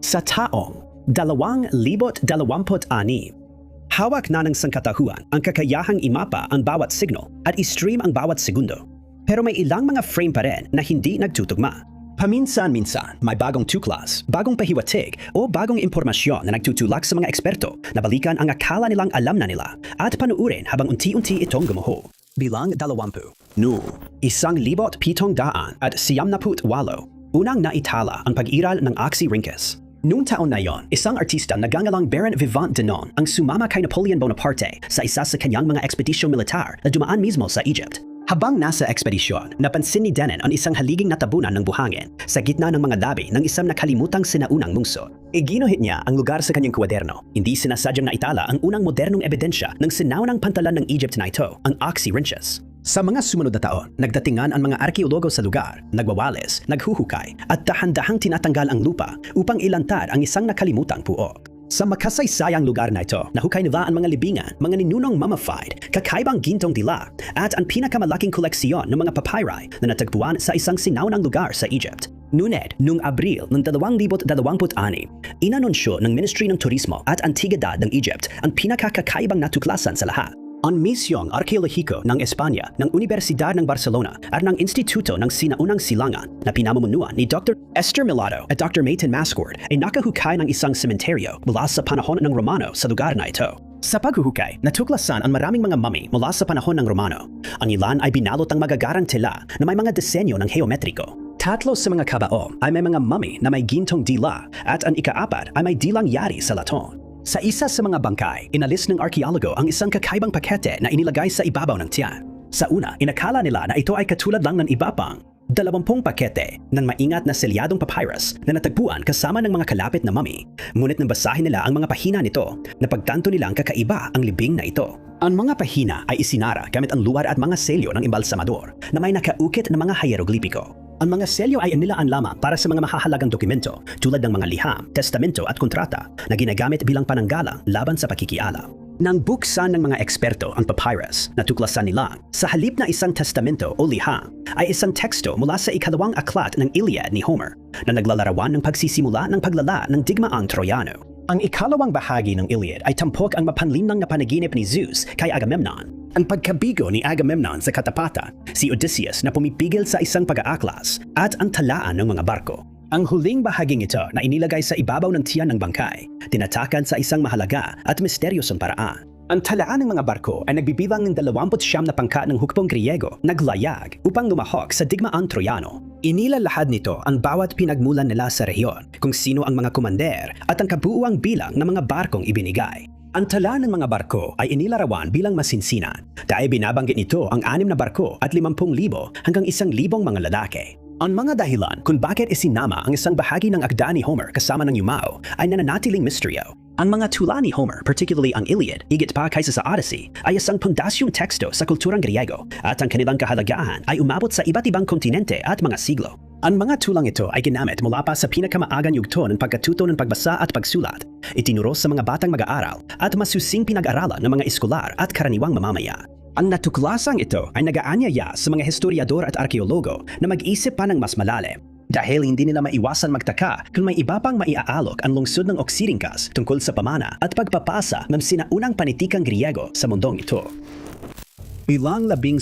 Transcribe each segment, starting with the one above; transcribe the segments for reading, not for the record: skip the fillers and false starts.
Sa taong 2026, hawak na ng sangkatauhan ang kakayahang imapa ang bawat signal at i-stream ang bawat segundo. Pero may ilang mga frame pa rin na hindi nagtutugma. Paminsan-minsan, may bagong tuklas, bagong pahiwatig o bagong impormasyon na nagtutulak sa mga eksperto na balikan ang akala nilang alam na nila at panuurin habang unti-unti itong gumuho. Bilang 20, no, 1,700 at 98. Unang naitala ang pag-iral ng Oxy Rincus. Noong taon na yon, isang artista na gangalang Baron Vivant Denon ang sumama kay Napoleon Bonaparte sa isa sa kanyang mga ekspedisyong militar na dumaan mismo sa Egypt. Habang nasa ekspedisyon, napansin ni Denon ang isang haliging natabunan ng buhangin sa gitna ng mga labi ng isang nakalimutang sinaunang lungsod. Iginuhit niya ang lugar sa kanyang kwaderno. Hindi sinasadyang naitala ang unang modernong ebidensya ng sinaunang pantalan ng Egypt na ito, ang Oxy Rincus. Sa mga sumunod na taon, nagdatingan ang mga arkeologo sa lugar, nagwawalis, naghuhukay, at dahan-dahang tinatanggal ang lupa upang ilantad ang isang nakalimutang puok. Sa makasaysayang lugar na ito, nahukay nila ang mga libingan, mga ninunong mummified, kakaibang gintong dila, at ang pinakamalaking koleksyon ng mga papyri na natagpuan sa isang sinaunang lugar sa Egypt. Ngunit, noong Abril ng 2026, inanunsyo ng Ministry ng Turismo at Antigüedad ng Egypt ang pinakakakaibang natuklasan sa lahat. Ang misyong arkeolohiko ng Espanya, ng Universidad ng Barcelona at ng Instituto ng Sinaunang Silangan na pinamumunuan ni Dr. Esther Milado at Dr. Mayton Mascord ay nakahukay ng isang sementeryo mula sa panahon ng Romano sa lugar na ito. Sa paghuhukay, natuklasan ang maraming mga mummy mula sa panahon ng Romano. Ang ilan ay binalot ang magagarang tela na may mga disenyo ng geometriko. 3 sa mga kabao ay may mga mummy na may gintong dila at ang ika-4 ay may dilang yari sa laton. Sa isa sa mga bangkay, inalis ng arkeologo ang isang kakaibang pakete na inilagay sa ibabaw ng tiyan. Sa una, inakala nila na ito ay katulad lang ng iba pang 20 pakete ng maingat na selyadong papyrus na natagpuan kasama ng mga kalapit na mummy. Ngunit nang basahin nila ang mga pahina nito, napagtanto nilang kakaiba ang libing na ito. Ang mga pahina ay isinara gamit ang luwad at mga selyo ng embalsamador na may nakaukit na mga hieroglipiko. Ang mga selyo ay inilaan lamang para sa mga mahahalagang dokumento tulad ng mga liham, testamento at kontrata na ginagamit bilang pananggalang laban sa pakikialam. Nang buksan ng mga eksperto ang papyrus, natuklasan nila sa halip na isang testamento o liham ay isang teksto mula sa ikalawang aklat ng Iliad ni Homer na naglalarawan ng pagsisimula ng paglala ng digmaang Troyano. Ang ikalawang bahagi ng Iliad ay tampok ang mapanlinlang na panaginip ni Zeus kay Agamemnon. Ang pagkabigo ni Agamemnon sa katapatan, si Odysseus na pumipigil sa isang pag-aaklas, at ang talaan ng mga barko. Ang huling bahaging ito na inilagay sa ibabaw ng tiyan ng bangkay, tinatakan sa isang mahalaga at misteryosong paraan. Ang talaan ng mga barko ay nagbibilang ng 29 na pangkat ng hukbong Griego naglayag upang lumahok sa digmaang Troyano. Inilalahad nito ang bawat pinagmulan nila sa rehiyon, kung sino ang mga komander at ang kabuuang bilang ng mga barkong ibinigay. Ang tala ng mga barko ay inilarawan bilang masinsinan dahil binabanggit nito ang 6 na barko at 50,000 hanggang 1,000 mga lalaki. Ang mga dahilan kung bakit isinama ang isang bahagi ng akda ni Homer kasama ng Yumao ay nananatiling misteryo. Ang mga tula ni Homer, particularly ang Iliad, higit pa kaysa sa Odyssey, ay isang pundasyong teksto sa kulturang Griego at ang kanilang kahalagahan ay umabot sa iba't ibang kontinente at mga siglo. Ang mga tulang ito ay ginamit mula pa sa pinakamaagang yugto ng pagkatuto ng pagbasa at pagsulat, itinuro sa mga batang mag-aaral at masusing pinag-aralan ng mga eskolar at karaniwang mamamaya. Ang natuklasang ito ay nag-aanyaya sa mga historiador at arkeologo na mag-isip pa ng mas malalim. Dahil hindi nila maiwasan magtaka kung may iba pang maiaalok ang lungsod ng Oxy Rincus tungkol sa pamana at pagpapasa ng sinaunang panitikang Griego sa mundong ito. Bilang 11,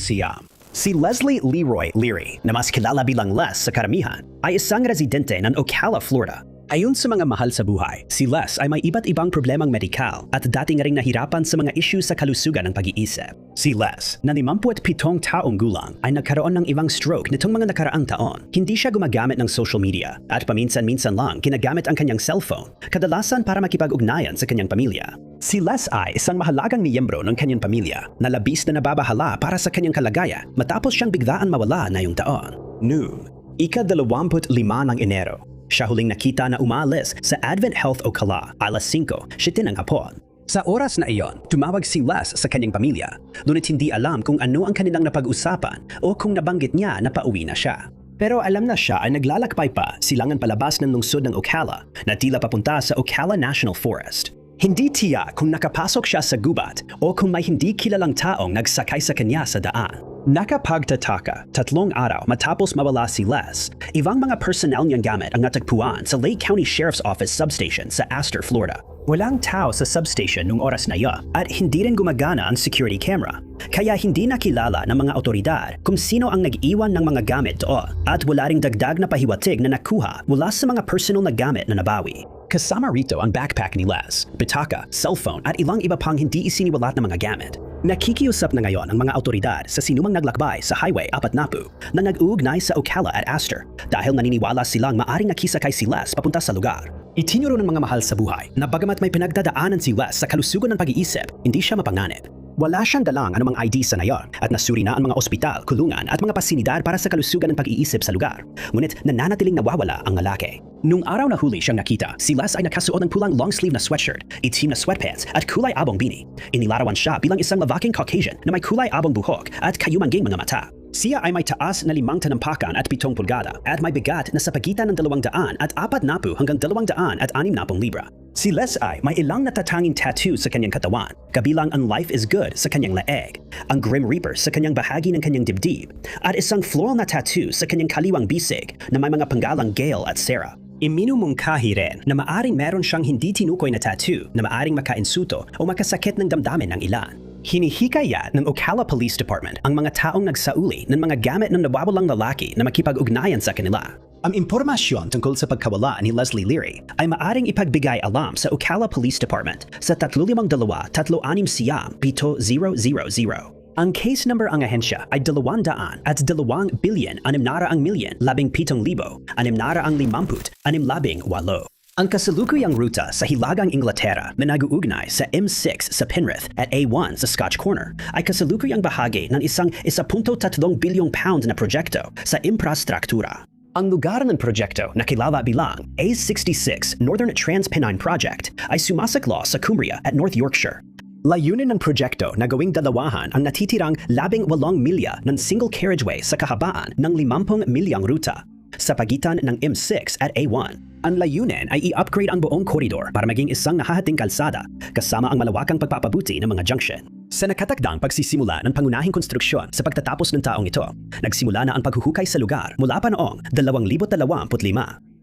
si Leslie Leroy Leary, na mas kilala bilang Les sa karamihan, ay isang residente ng Ocala, Florida. Ayon sa mga mahal sa buhay, si Les ay may iba't ibang problemang medikal at dati nga ring nahirapan sa mga issue sa kalusugan ng pag-iisip. Si Les, na 57 taong gulang, ay nagkaroon ng ibang stroke nitong mga nakaraang taon. Hindi siya gumagamit ng social media at paminsan-minsan lang ginagamit ang kanyang cellphone, kadalasan para makipag-ugnayan sa kanyang pamilya. Si Les ay isang mahalagang miyembro ng kanyang pamilya na labis na nababahala para sa kanyang kalagayan matapos siyang biglaan mawala na yung taon. Noong ika-25 ng Enero, siya huling nakita na umalis sa Advent Health Ocala alas 5:07 ng hapon. Sa oras na iyon, tumawag si Les sa kanyang pamilya, ngunit hindi alam kung ano ang kanilang napag-usapan o kung nabanggit niya na pauwi na siya. Pero alam na siya ay naglalakbay pa silangan palabas ng lungsod ng Ocala na tila papunta sa Ocala National Forest. Hindi tiyak kung nakapasok siya sa gubat o kung may hindi kilalang taong nagsakay sa kanya sa daan. Nakapagtataka, 3 araw matapos mawala si Les, ibang mga personnel niyang gamit ang natagpuan sa Lake County Sheriff's Office substation sa Astor, Florida. Walang tao sa substation nung oras na iyon at hindi rin gumagana ang security camera. Kaya hindi nakilala ng mga otoridad kung sino ang nag-iwan ng mga gamit doon at wala ring dagdag na pahiwatig na nakuha mula sa mga personal na gamit na nabawi. Kasama rito ang backpack ni Les, bitaka, cellphone at ilang iba pang hindi isiniwalat na mga gamit. Nakikiusap na ngayon ang mga otoridad sa sinumang naglakbay sa Highway 40 na nag-uugnay sa Ocala at Astor dahil naniniwala silang maaring nakisakay si Les papunta sa lugar. Itinuro ng mga mahal sa buhay na bagamat may pinagdadaanan si Les sa kalusugan ng pag-iisip, hindi siya mapanganib. Wala siyang dalang anumang ID sa ngayon at nasuri na ang mga ospital, kulungan at mga pasilidad para sa kalusugan ng pag-iisip sa lugar. Ngunit nananatiling nawawala ang lalaki. Nung araw na huli siyang nakita, si Les ay nakasuot ng pulang long-sleeve na sweatshirt, itim na sweatpants at kulay abong bini. Inilarawan siya bilang isang lalaking Caucasian na may kulay abong buhok at kayumangging mga mata. Siya ay may taas na 5 tanampakan at 7 pulgada at may bigat na sa pagitan ng 200 at 40 hanggang 260 libra. Si Les ay may ilang natatanging tattoo sa kanyang katawan, kabilang ang Life is Good sa kanyang leeg, ang Grim Reaper sa kanyang bahagi ng kanyang dibdib, at isang floral na tattoo sa kanyang kaliwang bisig na may mga panggalang Gail at Sarah. Iminumungkahi rin na maaring meron siyang hindi tinukoy na tattoo na maaring makainsuto o makasakit ng damdamin ng ilan. Hinihikayat ng Ocala Police Department ang mga taong nagsauli ng mga gamit ng nawawalang lalaki na makipag-ugnayan sa kanila. Ang impormasyon tungkol sa pagkawala ni Leslie Leary ay maaring ipagbigay alam sa Ocala Police Department sa 352-366-7000. Ang case number ang ahensya ay 200 at 2,617,658. Ang kasalukuyang ruta sa Hilagang Inglaterra na nag-uugnay sa M6 sa Penrith at A1 sa Scotch Corner ay kasalukuyang bahagi ng isang 1.3 bilyong pound na proyekto sa infrastruktura. Ang lugar ng proyekto na kilala bilang A66 Northern Trans-Pennine Project ay sumasaklo sa Cumbria at North Yorkshire. Layunin ng proyekto na gawing dalawahan ang natitirang 18 milya ng single carriageway sa kahabaan ng 50 milyang ruta sa pagitan ng M6 at A1. Ang layunin ay i-upgrade ang buong koridor para maging isang nahahating kalsada kasama ang malawakang pagpapabuti ng mga junction. Sa nakatakdang pagsisimula ng pangunahing konstruksyon sa pagtatapos ng taong ito, nagsimula na ang paghuhukay sa lugar mula pa noong 2025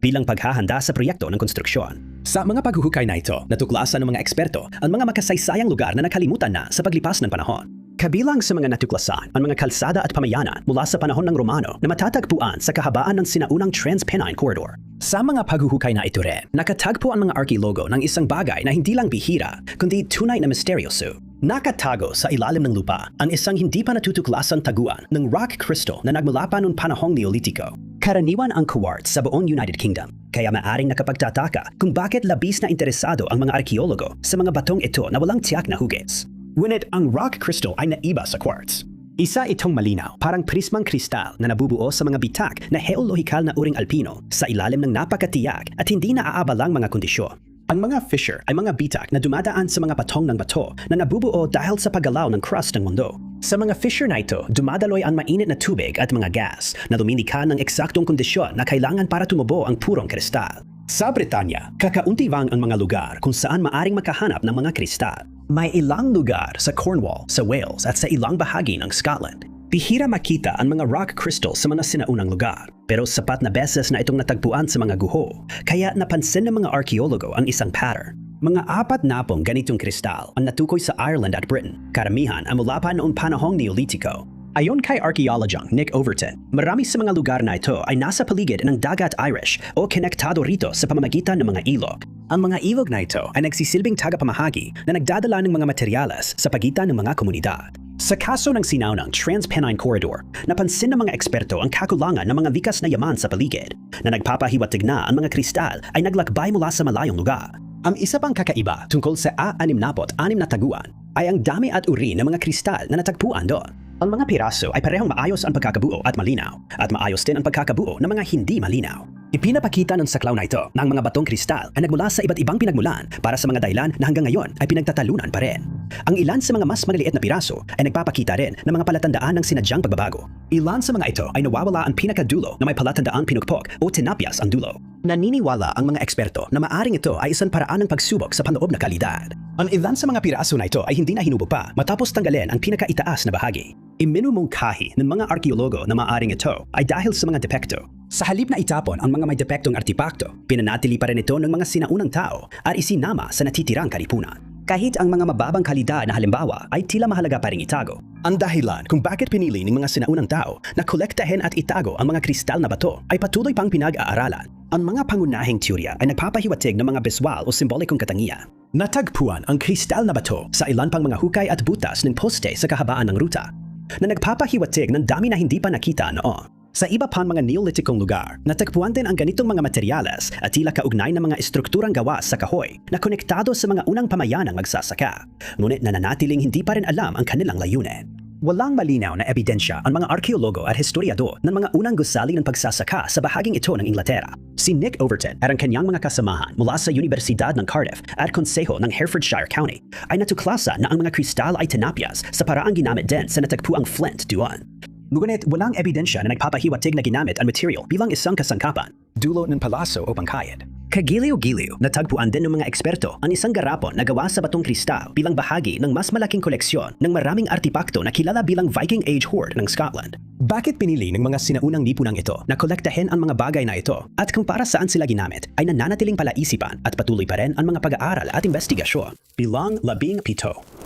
bilang paghahanda sa proyekto ng konstruksyon. Sa mga paghuhukay na ito, natuklasan ng mga eksperto ang mga makasaysayang lugar na nakalimutan na sa paglipas ng panahon. Kabilang sa mga natuklasan ang mga kalsada at pamayanan mula sa panahon ng Romano na matatagpuan sa kahabaan ng sinaunang Trans-Pennine Corridor. Sa mga paghuhukay na ito rin, nakatagpo ang mga arkeologo ng isang bagay na hindi lang bihira, kundi tunay na misteryoso. Nakatago sa ilalim ng lupa ang isang hindi pa natutuklasang taguan ng rock crystal na nagmula pa noong panahong Neolitiko. Karaniwan ang quartz sa buong United Kingdom, kaya maaring nakapagtataka kung bakit labis na interesado ang mga arkeologo sa mga batong ito na walang tiyak na hugis. Ngunit ang rock crystal ay naiba sa quartz. Isa itong malinaw, parang prismang kristal na nabubuo sa mga bitak na heolohikal na uring alpino sa ilalim ng napakatiyak at hindi naaabalang mga kondisyon. Ang mga fissure ay mga bitak na dumadaan sa mga patong ng bato na nabubuo dahil sa paggalaw ng crust ng mundo. Sa mga fissure na ito, dumadaloy ang mainit na tubig at mga gas na lumilikha ng eksaktong kondisyon na kailangan para tumubo ang purong kristal. Sa Britanya, kakaunti-bang ang mga lugar kung saan maaring makahanap ng mga kristal. May ilang lugar sa Cornwall, sa Wales at sa ilang bahagi ng Scotland. Bihira makita ang mga rock crystal sa mga sinaunang lugar, pero sapat na beses na itong natagpuan sa mga guho, kaya napansin ng mga arkeologo ang isang pattern. Mga 40 ganitong kristal ang natukoy sa Ireland at Britain, karamihan ang mula pa noong panahong Neolitiko. Ayon kay archaeologist Nick Overton, marami sa mga lugar na ito ay nasa paligid ng dagat Irish o konektado rito sa pamamagitan ng mga ilog. Ang mga ilog na ito ay nagsisilbing tagapamahagi na nagdadala ng mga materyales sa pagitan ng mga komunidad. Sa kaso ng sinaunang Trans-Pennine Corridor, napansin ng mga eksperto ang kakulangan ng mga likas na yaman sa paligid, na nagpapahiwatig na ang mga kristal ay naglakbay mula sa malayong lugar. Ang isa pang kakaiba tungkol sa A66 na taguan ay ang dami at uri ng mga kristal na natagpuan doon. Ang mga piraso ay parehong maayos ang pagkakabuo at malinaw, at maayos din ang pagkakabuo ng mga hindi malinaw. Ipinapakita ng saklaw na ito na ang mga batong kristal ay nagmula sa iba't ibang pinagmulan para sa mga dahilan na hanggang ngayon ay pinagtatalunan pa rin. Ang ilan sa mga mas maliliit na piraso ay nagpapakita rin ng mga palatandaan ng sinadyang pagbabago. Ilan sa mga ito ay nawawala ang pinakadulo na may palatandaang pinukpok o tinapyas ang dulo. Naniniwala ang mga eksperto na maaring ito ay isang paraan ng pagsubok sa panloob na kalidad. Ang ilan sa mga piraso na ito ay hindi na hinubo pa matapos tanggalin ang pinakaitaas na bahagi. Iminumungkahi ng mga arkeologo na maaring ito ay dahil sa mga depekto. Sa halip na itapon ang mga may depektong artipakto, pinanatili pa rin ito ng mga sinaunang tao at isinama sa natitirang kalipunan. Kahit ang mga mababang kalidad na halimbawa ay tila mahalaga pa rin itago. Ang dahilan kung bakit pinili ng mga sinaunang tao na kolektahin at itago ang mga kristal na bato ay patuloy pang pinag-aaralan. Ang mga pangunahing teorya ay nagpapahiwatig ng mga biswal o simbolikong katangian. Natagpuan ang kristal na bato sa ilan pang mga hukay at butas ng poste sa kahabaan ng ruta na nagpapahiwatig ng dami na hindi pa nakita noon. Sa iba pang mga Neolitikong lugar, natagpuan din ang ganitong mga materyales at tila kaugnay ng mga estrukturang gawa sa kahoy na konektado sa mga unang pamayanang magsasaka. Ngunit nananatiling hindi pa rin alam ang kanilang layunin. Walang malinaw na ebidensya ang mga arkeologo at historiador ng mga unang gusali ng pagsasaka sa bahaging ito ng Inglaterra. Si Nick Overton at ang kanyang mga kasamahan mula sa Universidad ng Cardiff at Konseho ng Herefordshire County ay natuklasan na ang mga kristal ay tinapyas sa paraang ginamit din sa natagpuang flint doon. Ngunit walang ebidensya na nagpapahiwatig na ginamit ang material bilang isang kasangkapan, dulo ng palaso o pangkayad. Kagiliw-giliw, natagpuan din ng mga eksperto ang isang garapon na gawa sa batong kristal bilang bahagi ng mas malaking koleksyon ng maraming artipakto na kilala bilang Viking Age hoard ng Scotland. Bakit pinili ng mga sinaunang lipunang ito na kolektahin ang mga bagay na ito at kung para saan sila ginamit ay nananatiling palaisipan at patuloy pa rin ang mga pag-aaral at investigasyon. Bilang 17.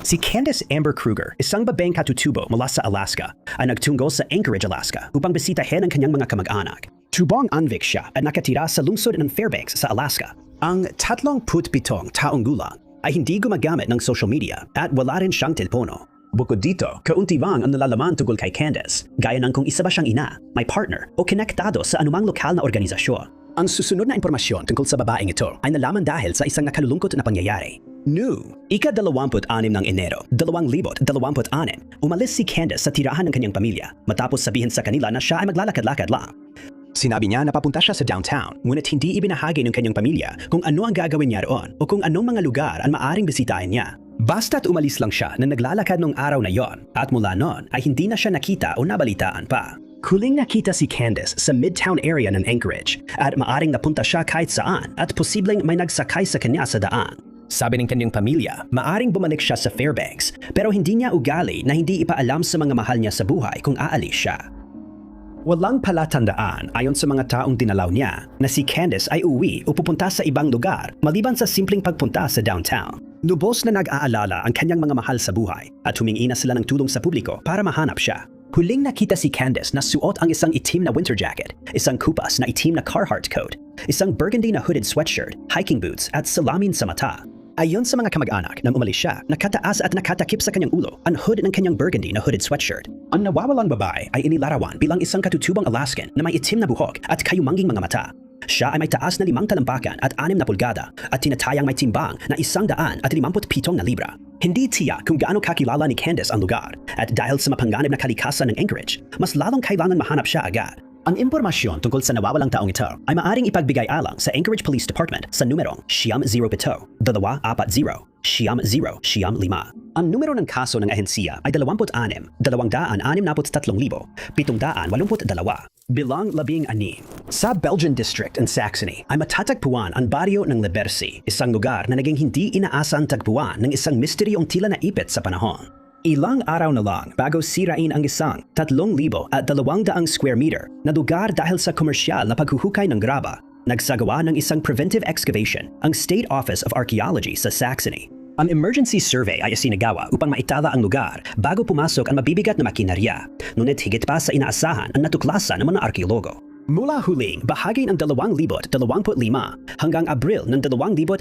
Si Candace Amber Kruger, isang babaeng katutubo mula sa Alaska, ay nagtungo sa Anchorage, Alaska upang bisitahin ang kanyang mga kamag-anak. Tubong anvik siya at nakatira sa lungsod ng Fairbanks sa Alaska. Ang 37 taong gulang ay hindi gumagamit ng social media at wala rin siyang telepono. Bukod dito, kaunti lang ang nalalaman tungkol kay Candace, gaya ng kung isa ba siyang ina, may partner o konektado sa anumang lokal na organisasyon. Ang susunod na impormasyon tungkol sa babaeng ito ay nalaman dahil sa isang nakalulungkot na pangyayari. Ika-26 ng Enero, 2026, umalis si Candace sa tirahan ng kanyang pamilya matapos sabihin sa kanila na siya ay maglalakad-lakad lang. Sinabi niya na papunta siya sa downtown, ngunit hindi ibinahagi ng kanyang pamilya kung ano ang gagawin niya roon o kung anong mga lugar ang maaring bisitahin niya. Basta't umalis lang siya na naglalakad nung araw na yon at mula noon ay hindi na siya nakita o nabalitaan pa. Huling nakita si Candace sa Midtown area ng Anchorage at maaring napunta siya kahit saan at posibleng may nagsakay sa kanya sa daan. Sabi ng kanyang pamilya, maaring bumalik siya sa Fairbanks pero hindi niya ugali na hindi ipaalam sa mga mahal niya sa buhay kung aalis siya. Walang palatandaan ayon sa mga taong dinalaw niya na si Candace ay uwi o pupunta sa ibang lugar maliban sa simpleng pagpunta sa downtown. Lubos na nag-aalala ang kanyang mga mahal sa buhay at humingi na sila ng tulong sa publiko para mahanap siya. Huling nakita si Candace na suot ang isang itim na winter jacket, isang kupas na itim na Carhartt coat, isang burgundy na hooded sweatshirt, hiking boots at salamin sa mata. Ayon sa mga kamag-anak, nang umalis siya, nakataas at nakatakip sa kanyang ulo ang hood ng kanyang burgundy na hooded sweatshirt. Ang nawawalang babae ay inilarawan bilang isang katutubong Alaskan na may itim na buhok at kayumanging mga mata. Siya ay may taas na 5 talampakan at 6 na pulgada at tinatayang may timbang na 157 na libra. Hindi tiyak kung gaano kakilala ni Candace ang lugar at dahil sa mapanganib na kalikasan ng Anchorage, mas lalong kailangan mahanap siya agad. Ang impormasyon tungkol sa nawawalang taong ito ay maaring ipagbigay-alang sa Anchorage Police Department sa numerong 07-240-0005. Ang numero ng kaso ng ahensiya ay 26-263,782. Bilang 16. Sa Belgian District in Saxony ay matatagpuan ang baryo ng Liberci, isang lugar na naging hindi inaasang tagpuan ng isang misteryong tila naipit sa panahon. Ilang araw na lang bago sirain ang isang 3,200 square meter na lugar dahil sa komersyal na paghuhukay ng graba, nagsagawa ng isang preventive excavation ang State Office of Archaeology sa Saxony. Ang emergency survey ay isinagawa upang maitala ang lugar bago pumasok ang mabibigat na makinarya, ngunit higit pa sa inaasahan ang natuklasan ng mga arkeologo. Mula huling bahagi ng 2025 hanggang Abril ng 2026,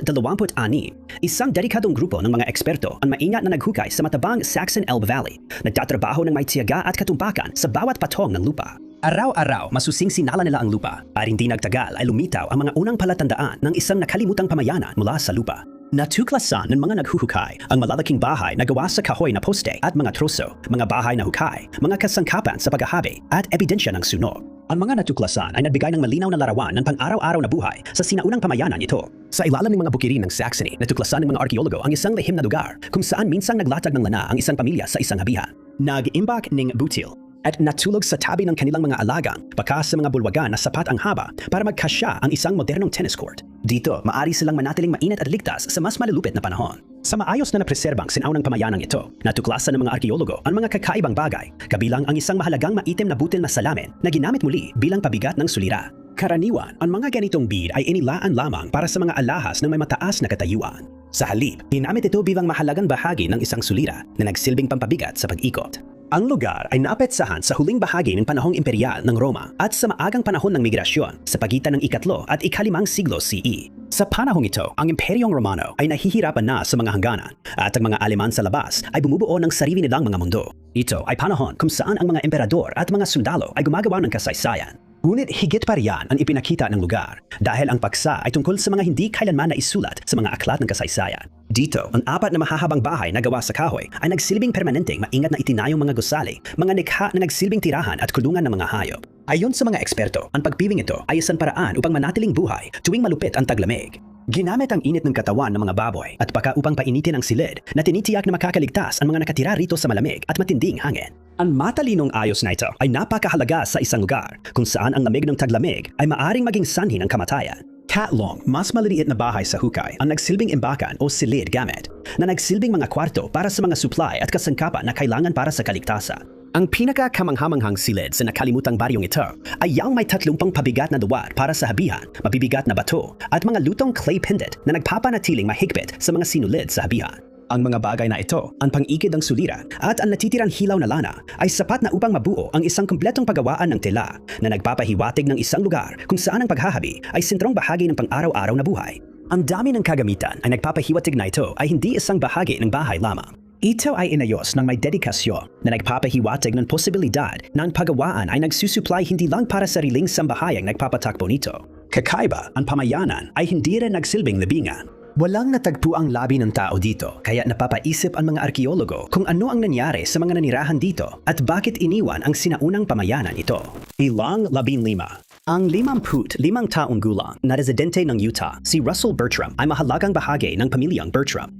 isang dedikadong grupo ng mga eksperto ang maingat na naghukay sa matabang Saxon Elbe Valley, nagtatrabaho ng may tiyaga at katumpakan sa bawat patong ng lupa. Araw-araw masusing sinala nila ang lupa at hindi nagtagal ay lumitaw ang mga unang palatandaan ng isang nakalimutang pamayanan mula sa lupa. Natuklasan ng mga naghuhukay ang malalaking bahay na gawa sa kahoy na poste at mga troso, mga bahay na hukay, mga kasangkapan sa paghahabi at ebidensya ng sunog. Ang mga natuklasan ay nagbigay ng malinaw na larawan ng pang-araw-araw na buhay sa sinaunang pamayanan ito. Sa ilalim ng mga bukirin ng Saxony, natuklasan ng mga arkeologo ang isang lihim na lugar kung saan minsang naglatag ng lana ang isang pamilya sa isang habihan. Nag-imbak ng butil at natulog sa tabi ng kanilang mga alagang baka sa mga bulwagan na sapat ang haba para magkasya ang isang modernong tennis court. Dito, maari silang manatiling mainit at ligtas sa mas malulupit na panahon. Sa maayos na napreserbang sinaunang pamayanang ito, natuklasan ng mga arkeologo ang mga kakaibang bagay, kabilang ang isang mahalagang maitim na butil na salamin na ginamit muli bilang pabigat ng sulira. Karaniwan, ang mga ganitong bead ay inilaan lamang para sa mga alahas ng may mataas na katayuan. Sa halip, ginamit ito bilang mahalagang bahagi ng isang sulira na nagsilbing pampabigat sa pag-ikot. Ang lugar ay naapeksahan sa huling bahagi ng panahong imperial ng Roma at sa maagang panahon ng migrasyon sa pagitan ng ika-3 at ika-5 siglo CE. Sa panahong ito, ang Imperyong Romano ay nahihirapan na sa mga hangganan at ang mga Aleman sa labas ay bumubuo ng sarili nilang mga mundo. Ito ay panahon kung saan ang mga emperador at mga sundalo ay gumagawa ng kasaysayan. Ngunit higit pa riyan ang ipinakita ng lugar dahil ang paksa ay tungkol sa mga hindi kailanman na isulat sa mga aklat ng kasaysayan. Dito, ang 4 na mahahabang bahay na gawa sa kahoy ay nagsilbing permanenteng maingat na itinayong mga gusali, mga nikha na nagsilbing tirahan at kulungan ng mga hayop. Ayon sa mga eksperto, ang pagpibing ito ay isang paraan upang manatiling buhay tuwing malupit ang taglamig. Ginamit ang init ng katawan ng mga baboy at baka upang painitin ang silid na tinitiyak na makakaligtas ang mga nakatira rito sa malamig at matinding hangin. Ang matalinong ayos na ito ay napakahalaga sa isang lugar kung saan ang lamig ng taglamig ay maaring maging sanhi ng kamatayan. Catlong, mas maliliit na bahay sa hukay ang nagsilbing imbakan o silid gamit na nagsilbing mga kwarto para sa mga supply at kasangkapan na kailangan para sa kaligtasan. Ang pinaka-kamanghamanghang silid sa nakalimutang baryong ito ay yang may 30 pabigat na duwat para sa habihan, mabibigat na bato at mga lutong clay pendant na nagpapanatiling mahigpit sa mga sinulid sa habihan. Ang mga bagay na ito, ang pang-ikid ng sulira at ang natitirang hilaw na lana ay sapat na upang mabuo ang isang kumpletong paggawaan ng tela na nagpapahiwatig ng isang lugar kung saan ang paghahabi ay sentrong bahagi ng pang-araw-araw na buhay. Ang dami ng kagamitan ay nagpapahiwatig na ito ay hindi isang bahagi ng bahay lamang. Ito ay inayos ng may dedikasyon na nagpapahiwatig ng posibilidad na ang paggawaan ay nagsusupply hindi lang para sariling sambahayang nagpapatakbo nito. Kakaiba, ang pamayanan ay hindi rin nagsilbing libingan. Walang natagpo ang labi ng tao dito, kaya napapaisip ang mga arkeologo kung ano ang nangyari sa mga nanirahan dito at bakit iniwan ang sinaunang pamayanan ito. Ilang 15. Ang 55 taong gulang na residente ng Utah, si Russell Bertram ay mahalagang bahagi ng pamilyang Bertram.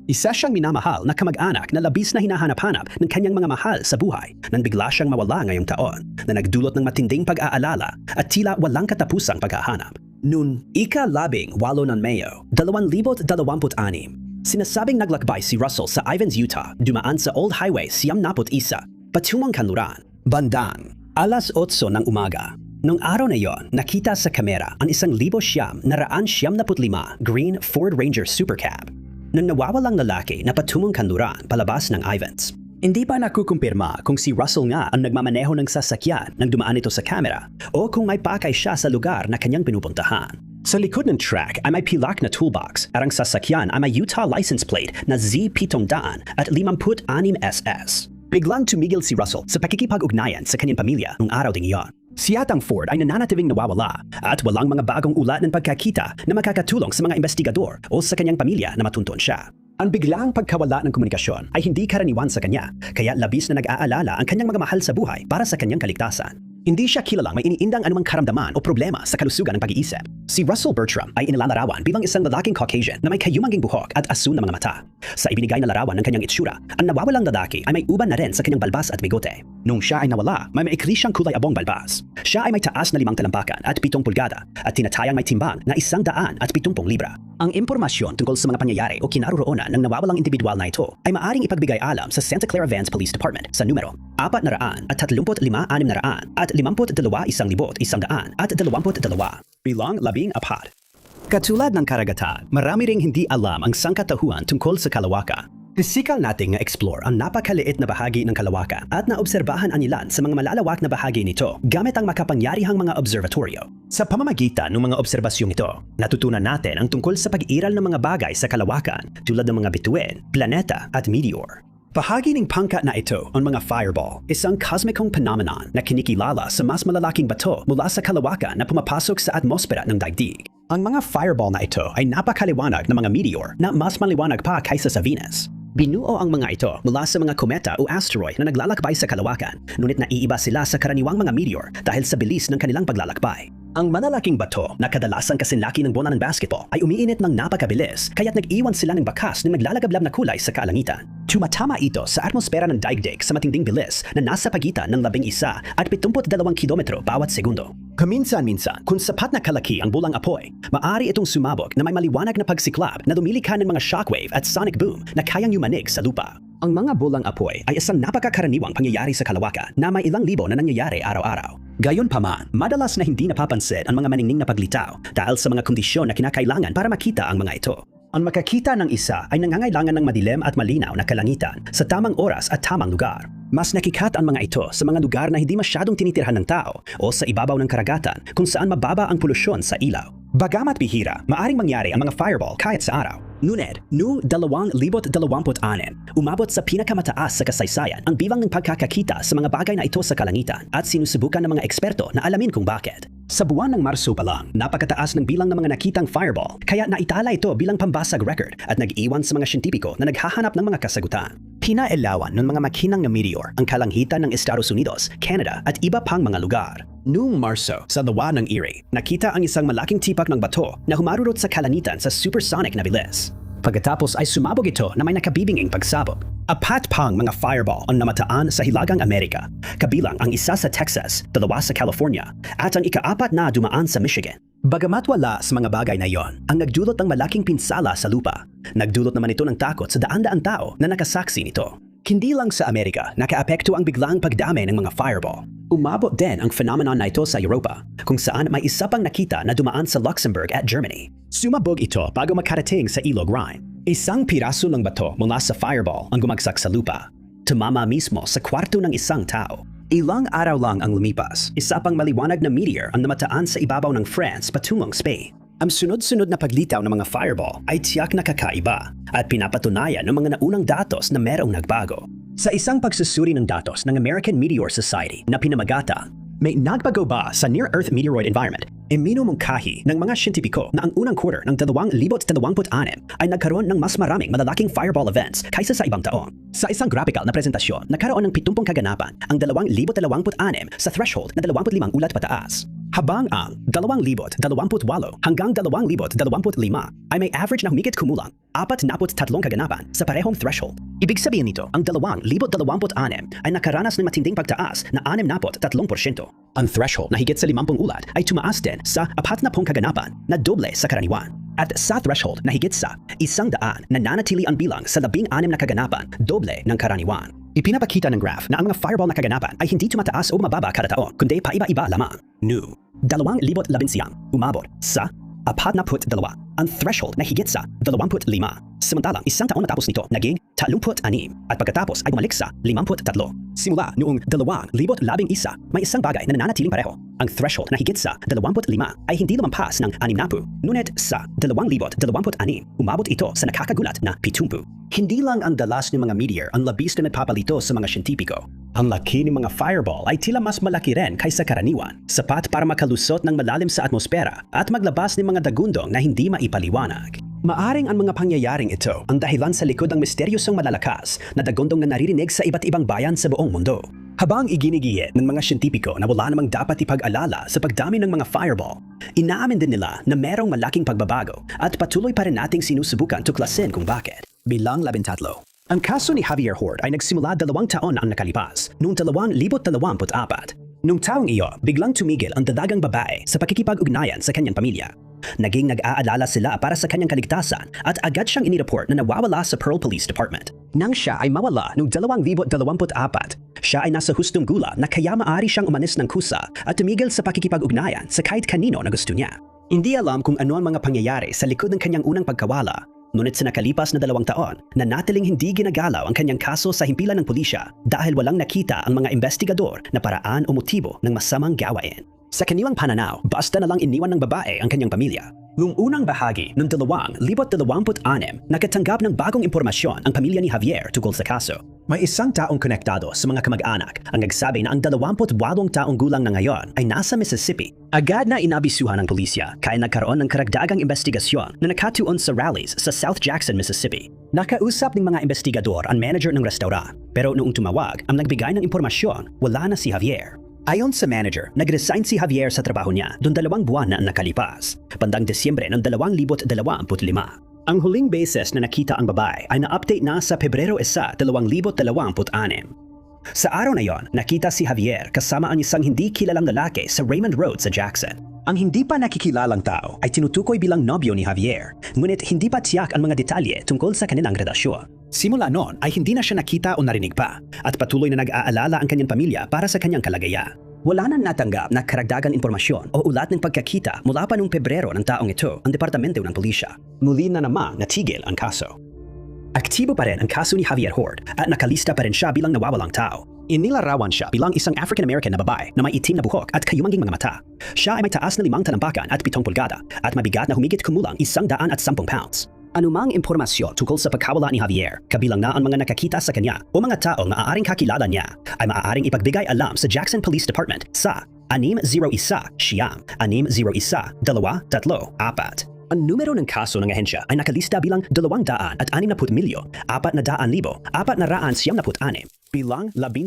Isa siyang minamahal na kamag-anak na labis na hinahanap-hanap ng kanyang mga mahal sa buhay nang bigla siyang mawala ngayong taon na nagdulot ng matinding pag-aalala at tila walang katapusang paghahanap. Noon, ika-8 ng Mayo, 2026, sinasabing naglakbay si Russell sa Ivins, Utah, dumaan sa Old Highway 91, patungong kanluran, bandang, 8:00 ng umaga. Noong araw na yon, nakita sa kamera ang 1,975 green Ford Ranger Super Cab nang nawawalang lalaki na patungong kanluran palabas ng Ivins. Hindi pa nakukumpirma kung si Russell nga ang nagmamaneho ng sasakyan nang dumaan ito sa kamera o kung may pakay siya sa lugar na kanyang pinupuntahan. Sa likod ng truck ay may pilak na toolbox at ang sasakyan ay may Utah license plate na Z700 at 56SS. Biglang tumigil si Russell sa pakikipag-ugnayan sa kanyang pamilya noong araw ding iyon. Si Atang Ford ay nananatiling nawawala at walang mga bagong ulat ng pagkakita na makakatulong sa mga investigador o sa kanyang pamilya na matunton siya. Ang biglaang pagkawala ng komunikasyon ay hindi karaniwan sa kanya, kaya labis na nag-aalala ang kanyang mga mahal sa buhay para sa kanyang kaligtasan. Hindi siya kilalang may iniindang anumang karamdaman o problema sa kalusugan ng pag-iisip. Si Russell Bertram ay inilalarawan bilang isang lalaking Caucasian na may kayumanging buhok at asul na mga mata. Sa ibinigay na larawan ng kanyang itsura, ang nawawalang lalaki ay may uban na rin sa kanyang balbas at bigote. Nung siya ay nawala, may maikli siyang kulay abong balbas. Siya ay may taas na 5 talampakan at 7 pulgada at tinatayang may timbang na 170 libra. Ang impormasyon tungkol sa mga pangyayari o kinaroroonan ng nawawalang individual na ito ay maaring ipagbigay alam sa Santa Clara Vance Police Department sa numero 435-600 at 52-100 at 22. Bilang 14. Katulad ng karagatan, marami ring hindi alam ang sangkatauhan tungkol sa kalawakan. Pisikal nating na-explore ang napakaliit na bahagi ng kalawakan at naobserbahan ang ilan sa mga malalawak na bahagi nito gamit ang makapangyarihang mga observatoryo. Sa pamamagitan ng mga obserbasyong ito, natutunan natin ang tungkol sa pag-iral ng mga bagay sa kalawakan tulad ng mga bituin, planeta at meteor. Bahagi ng pangkat na ito ang mga fireball, isang cosmikong phenomenon na kinikilala sa mas malalaking bato mula sa kalawakan na pumapasok sa atmosfera ng daigdig. Ang mga fireball na ito ay napakaliwanag ng mga meteor na mas maliwanag pa kaysa sa Venus. Binuo ang mga ito mula sa mga kometa o asteroid na naglalakbay sa kalawakan, ngunit naiiba sila sa karaniwang mga meteor dahil sa bilis ng kanilang paglalakbay. Ang malalaking bato na kadalasang kasinlaki ng bola ng basketball ay umiinit ng napakabilis kaya't nag-iwan sila ng bakas na naglalagablab na kulay sa kalangitan. Tumatama ito sa atmosfera ng daigdig sa matinding bilis na nasa pagitan ng 11 at 72 kilometro bawat segundo. Kaminsan-minsan, kung sapat na kalaki ang bulang apoy, maaari itong sumabog na may maliwanag na pagsiklab na dumilikha ng mga shockwave at sonic boom na kayang yumanig sa lupa. Ang mga bulang apoy ay isang napakakaraniwang pangyayari sa kalawakan na may ilang libo na nangyayari araw-araw. Gayunpaman, madalas na hindi napapansin ang mga maningning na paglitaw dahil sa mga kondisyon na kinakailangan para makita ang mga ito. Ang makakita ng isa ay nangangailangan ng madilim at malinaw na kalangitan sa tamang oras at tamang lugar. Mas nakikat ang mga ito sa mga lugar na hindi masyadong tinitirhan ng tao o sa ibabaw ng karagatan kung saan mababa ang polusyon sa ilaw. Bagamat bihira, maaring mangyari ang mga fireball kahit sa araw. Ngunit, noong 2026, umabot sa pinakamataas sa kasaysayan ang bilang ng pagkakakita sa mga bagay na ito sa kalangitan at sinusubukan ng mga eksperto na alamin kung bakit. Sa buwan ng Marso pa lang, napakataas ng bilang ng mga nakitang fireball kaya naitala ito bilang pambasag record at nag-iwan sa mga siyentipiko na naghahanap ng mga kasagutan. Pinaelawan ng mga makinang na meteor ang kalangitan ng Estados Unidos, Canada at iba pang mga lugar. Noong Marso, sa lawa ng Erie, nakita ang isang malaking tipak ng bato na humarurot sa kalangitan sa supersonic na bilis. Pagkatapos ay sumabog ito na may nakabibinging pagsabog. Apat pang mga fireball ang namataan sa Hilagang Amerika, kabilang ang isa sa Texas, 2 sa California, at ang ika-4 na dumaan sa Michigan. Bagamat wala sa mga bagay na iyon, ang nagdulot ng malaking pinsala sa lupa. Nagdulot naman ito ng takot sa daan-daan tao na nakasaksi nito. Hindi lang sa Amerika nakaapekto ang biglang pagdami ng mga fireball. Umabot din ang phenomenon na ito sa Europa, kung saan may isa pang nakita na dumaan sa Luxembourg at Germany. Sumabog ito bago makarating sa Ilog Rhine. Isang piraso ng bato mula sa fireball ang gumagsak sa lupa. Tumama mismo sa kwarto ng isang tao. Ilang araw lang ang lumipas, isa pang maliwanag na meteor ang namataan sa ibabaw ng France patungong Spain. Ang sunod-sunod na paglitaw ng mga fireball ay tiyak na kakaiba at pinapatunayan ng mga naunang datos na merong nagbago. Sa isang pagsusuri ng datos ng American Meteor Society na pinamagatang, may nagbago ba sa near-Earth meteoroid environment? Iminumungkahi ng mga siyentipiko na ang unang quarter ng 2026 ay nagkaroon ng mas maraming malalaking fireball events kaysa sa ibang taon. Sa isang graphical na presentasyon, nagkaroon ng 70 kaganapan ang 2026 sa threshold na 25 ulat pataas. Habang ang 2028 hanggang 2025 ay may average na humigit kumulang 43 kaganapan sa parehong threshold. Ibig sabihin nito, ang 2026 ay nakaranas ng matinding pagtaas na 63%. Ang threshold na higit sa 50 ulat ay tumaas din sa 40 kaganapan na doble sa karaniwan. At sa threshold na higit sa 100 nananatili ang bilang sa 16 na kaganapan, doble ng karaniwan. Ipinapakita ng graph na ang mga fireball na kaganapan ay hindi tumataas o mababa kada taon, kundi paiba-iba lamang. Noong 2011, umabot sa 42 ang threshold na higit sa 25. Samantalang isang taon matapos nito, naging 36 at pagkatapos ay bumalik sa 53. Simula noong 2011, may isang bagay na nananatiling pareho. Ang threshold na higit sa 25 ay hindi lumampas ng 60. Ngunit sa 2026, umabot ito sa nakakagulat na 70. Hindi lang ang dalas ng mga meteor ang labis na nagpapalito sa mga siyentipiko. Ang laki ng mga fireball ay tila mas malaki rin kaysa karaniwan, sapat para makalusot ng malalim sa atmosfera at maglabas ng mga dagundong na hindi maipaliwanag. Maaring ang mga pangyayaring ito ang dahilan sa likod ng misteryosong malalakas na dagundong na naririnig sa iba't ibang bayan sa buong mundo. Habang iginigiyit ng mga siyentipiko na wala namang dapat ipag-alala sa pagdami ng mga fireball, inaamin din nila na merong malaking pagbabago at patuloy pa rin nating sinusubukan tuklasin kung bakit. Bilang 13. Ang kaso ni Javier Horde ay nagsimula 2 taon na ang nakalipas, noong 2024. Noong taong iyo, biglang tumigil ang dalagang babae sa pakikipag-ugnayan sa kanyang pamilya. Naging nag-aalala sila para sa kanyang kaligtasan at agad siyang inireport na nawawala sa Pearl Police Department. Nang siya ay mawala noong 2024, siya ay nasa hustong gula na kaya maaari siyang umalis ng kusa at tumigil sa pakikipag-ugnayan sa kahit kanino na gusto niya. Hindi alam kung ano ang mga pangyayari sa likod ng kanyang unang pagkawala. Ngunit sa nakalipas na 2 taon, nanatiling hindi ginagalaw ang kanyang kaso sa himpilan ng pulisya dahil walang nakita ang mga investigador na paraan o motibo ng masamang gawain. Sa kanilang pananaw, basta na lang iniwan ng babae ang kanyang pamilya. Noong unang bahagi ng 2026, nakatanggap ng bagong impormasyon ang pamilya ni Javier tungkol sa kaso. May isang taong konektado sa mga kamag-anak ang nagsabi na ang 28 taong gulang na ngayon ay nasa Mississippi. Agad na inabisuhan ng pulisya kaya nagkaroon ng karagdagang investigasyon na nakatuon sa rallies sa South Jackson, Mississippi. Nakausap ng mga investigador ang manager ng restaurant pero noong tumawag ang nagbigay ng impormasyon, wala na si Javier. Ayon sa manager, nag-resign si Javier sa trabaho niya doon 2 buwan na ang nakalipas, bandang Desyembre ng 2025. Ang huling beses na nakita ang babae ay na-update na sa Pebrero 1, 2026. Sa araw na yon, nakita si Javier kasama ang isang hindi kilalang lalaki sa Raymond Road sa Jackson. Ang hindi pa nakikilalang tao ay tinutukoy bilang nobyo ni Javier, ngunit hindi pa tiyak ang mga detalye tungkol sa kanilang relasyon. Simula noon ay hindi na siya nakita o narinig pa at patuloy na nag-aalala ang kanyang pamilya para sa kanyang kalagayan. Wala nang natanggap na karagdagang impormasyon o ulat ng pagkakita mula pa noong Pebrero ng taong ito ang Departamento ng Pulisya. Muli na namang natigil ang kaso. Aktibo pa rin ang kaso ni Javier Horde at nakalista pa rin siya bilang nawawalang tao. Inilarawan siya bilang isang African-American na babae na may itim na buhok at kayumanging mga mata. Siya ay may taas na 5 talampakan at 7 pulgada at mabigat na humigit kumulang 110 pounds. Anumang impormasyon tungkol sa pagkawala ni Javier, kabilang na ang mga nakakita sa kanya o mga taong maaaring kakilala niya, ay maaaring ipagbigay alam sa Jackson Police Department sa 601-601-234. Ang numero ng kaso ng ahensya ay nakalista bilang 240,400,496 bilang 12.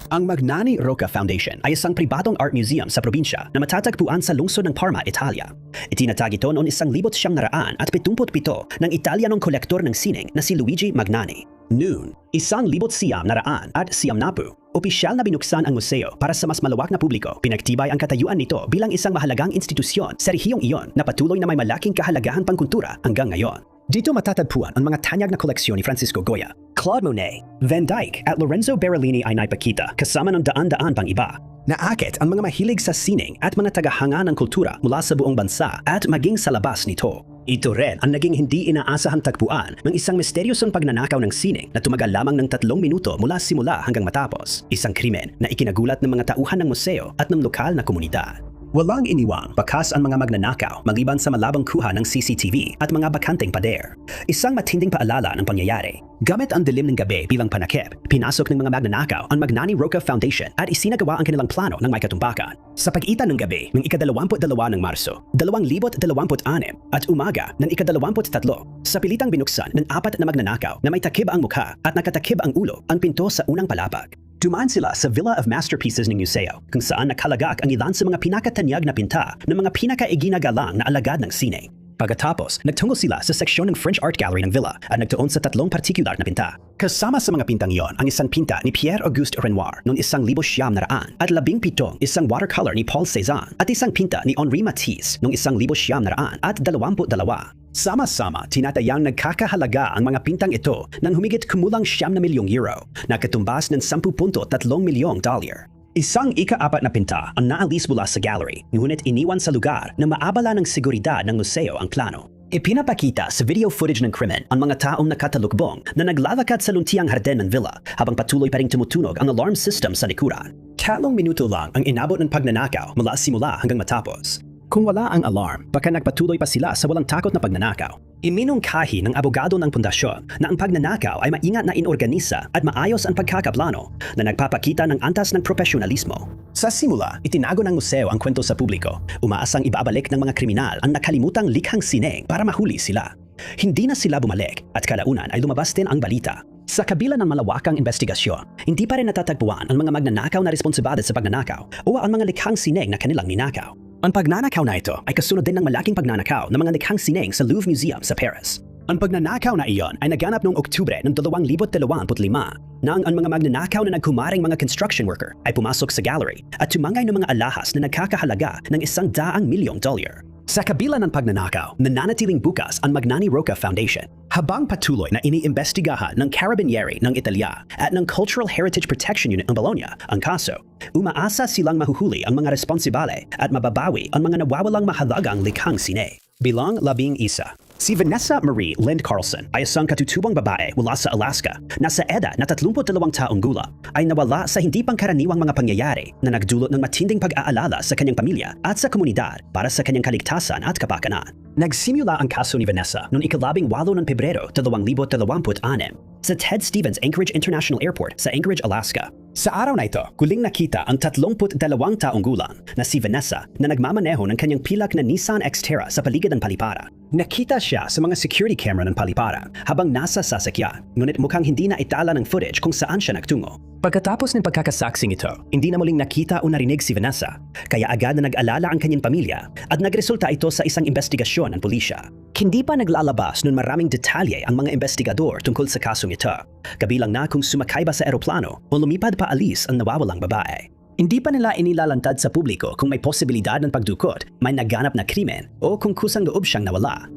Ang Magnani Rocca Foundation ay isang pribadong art museum sa probinsya na matatagpuan sa lungsod ng Parma, Italia. Itinatag ito noong 1977 ng Italianong kolektor ng sining na si Luigi Magnani. Noon, 1990 opisyal na binuksan ang museo para sa mas malawak na publiko. Pinagtibay ang katayuan nito bilang isang mahalagang institusyon sa rehiyong iyon na patuloy na may malaking kahalagahan pangkultura hanggang ngayon. Dito matatagpuan ang mga tanyag na koleksyon ni Francisco Goya, Claude Monet, Van Dyck at Lorenzo Berellini ay naipakita kasama ng daan-daan pang iba. Naakit ang mga mahilig sa sining at mga tagahanga ng kultura mula sa buong bansa at maging sa labas nito. Ito rin ang naging hindi inaasahang tagpuan ng isang misteryosong pagnanakaw ng sining na tumagal lamang ng 3 minuto mula simula hanggang matapos. Isang krimen na ikinagulat ng mga tauhan ng museo at ng lokal na komunidad. Walang iniwang bakas ang mga magnanakaw maliban sa malabang kuha ng CCTV at mga bakanteng pader. Isang matinding paalala ng pangyayari. Gamit ang dilim ng gabi bilang panakip, pinasok ng mga magnanakaw ang Magnani Rocca Foundation at isinagawa ang kanilang plano ng may katumbakan. Sa pagitan ng gabi ng ika-22 ng Marso, 2026 at umaga ng ika-23, sa pilitang binuksan ng 4 na magnanakaw na may takip ang mukha at nakatakip ang ulo ang pinto sa unang palapag. Dumaan sila sa Villa of Masterpieces ng museo kung saan nakalagak ang ilan sa mga pinakatanyag na pinta ng mga pinakaiginagalang na alagad ng sining. Pagkatapos, nagtungo sila sa seksyon ng French Art Gallery ng Villa at nagtuon sa 3 partikular na pinta. Kasama sa mga pintang iyon ang isang pinta ni Pierre-Auguste Renoir noong 1900 at 17 isang watercolor ni Paul Cézanne at isang pinta ni Henri Matisse noong 1922. Sama-sama, tinatayang nagkakahalaga ang mga pintang ito ng humigit kumulang €9 milyong na katumbas ng $10.3 milyong. Isang ika-4 na pinta ang naalis mula sa gallery, ngunit iniwan sa lugar na maabala ng seguridad ng museo ang plano. Ipinapakita sa video footage ng krimen ang mga taong nakatalukbong na naglalakad sa luntiang harden ng villa habang patuloy pa ring tumutunog ang alarm system sa likuran. 3 minuto lang ang inabot ng pagnanakaw mula simula hanggang matapos. Kung wala ang alarm, baka nagpatuloy pa sila sa walang takot na pagnanakaw. Iminungkahi ng abogado ng pundasyon na ang pagnanakaw ay maingat na inorganisa at maayos ang pagkakaplano na nagpapakita ng antas ng profesionalismo. Sa simula, itinago ng museo ang kwento sa publiko. Umaasang ibabalik ng mga kriminal ang nakalimutang likhang sining para mahuli sila. Hindi na sila bumalik at kalaunan ay lumabas din ang balita. Sa kabila ng malawakang investigasyon, hindi pa rin natatagpuan ang mga magnanakaw na responsibilidad sa pagnanakaw o ang mga likhang sining na kanilang ninakaw. Ang pagnanakaw na ito ay kasunod din ng malaking pagnanakaw ng mga likhang sining sa Louvre Museum sa Paris. Ang pagnanakaw na iyon ay naganap noong Oktubre ng 2025 nang ang mga magnanakaw na nagkumaring mga construction worker ay pumasok sa gallery at tumangay ng mga alahas na nagkakahalaga ng $100 milyong. Sa kabila ng pagnanakaw, nananatiling bukas ang Magnani Rocca Foundation. Habang patuloy na iniimbestigahan ng Carabinieri ng Italia at ng Cultural Heritage Protection Unit ng Bologna ang kaso, umaasa silang mahuhuli ang mga responsibale at mababawi ang mga nawawalang mahalagang likhang sining. Bilang 11. Si Vanessa Marie Lind Carlson ay isang katutubong babae mula sa Alaska na sa edad na 32 taong gulang ay nawala sa hindi pangkaraniwang mga pangyayari na nagdulot ng matinding pag-aalala sa kanyang pamilya at sa komunidad para sa kanyang kaligtasan at kapakanan. Nagsimula ang kaso ni Vanessa noong ika-18 ng Pebrero 2026 sa Ted Stevens Anchorage International Airport sa Anchorage, Alaska. Sa araw na ito, huling nakita ang 32 taong gulang na si Vanessa na nagmamaneho ng kanyang pilak na Nissan Xterra sa paligid ng Palipara. Nakita siya sa mga security camera ng Palipara habang nasa sasakyan, ngunit mukhang hindi na itala ng footage kung saan siya nagtungo. Pagkatapos ng pagkakasaksing ito, hindi na muling nakita o narinig si Vanessa, kaya agad na nag-alala ang kanyang pamilya at nagresulta ito sa isang investigasyon ng pulisya. Hindi pa naglalabas nun maraming detalye ang mga investigador tungkol sa kasong ito, kabilang na kung sumakay ba sa eroplano o lumipad pa alis ang nawawalang babae. Hindi pa nila inilalantad sa publiko kung may posibilidad ng pagdukot, may naganap na krimen o kung kusang loob siyang nawala.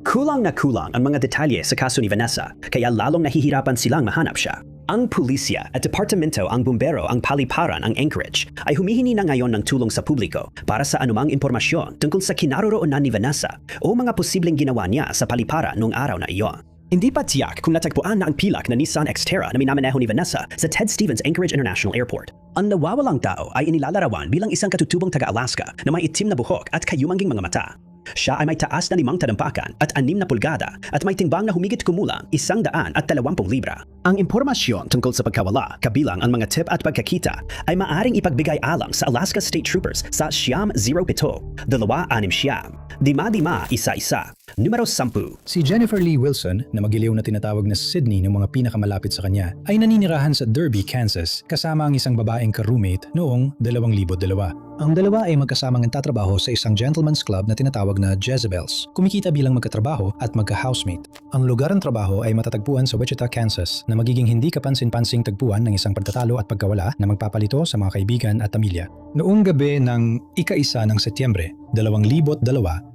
Kulang na kulang ang mga detalye sa kaso ni Vanessa, kaya lalong nahihirapan silang mahanap siya. Ang pulisya at departamento ang bumbero ang Paliparan ang Anchorage ay humihingi na ngayon ng tulong sa publiko para sa anumang impormasyon tungkol sa kinaroroonan ni Vanessa o mga posibleng ginawa niya sa Paliparan noong araw na iyon. Hindi pa tiyak kung natagpuan na ang pilak na Nissan Xterra na minamaneho ni Vanessa sa Ted Stevens Anchorage International Airport. Ang nawawalang tao ay inilalarawan bilang isang katutubong taga-Alaska na may itim na buhok at kayumangging mga mata. Siya ay may taas na 5 talampakan at 6 na pulgada at may timbang na humigit kumulang 120 libra. Ang impormasyon tungkol sa pagkawala, kabilang ang mga tip at pagkakita, ay maaring ipagbigay alang sa Alaska State Troopers sa Siyam 07 265 5511 Numero 10. Si Jennifer Lee Wilson, na magiliw na tinatawag na Sydney ng mga pinakamalapit sa kanya, ay naninirahan sa Derby, Kansas kasama ang isang babaeng ka-roommate noong 2002. Ang dalawa ay magkasamang nagtatrabaho sa isang gentleman's club na tinatawag na Jezebels, kumikita bilang magkatrabaho at magka-housemate. Ang lugar ng trabaho ay matatagpuan sa Wichita, Kansas, na magiging hindi kapansin-pansing tagpuan ng isang pagtatalo at pagkawala na magpapalito sa mga kaibigan at pamilya. Noong gabi ng ika-1 ng Setyembre, 2002,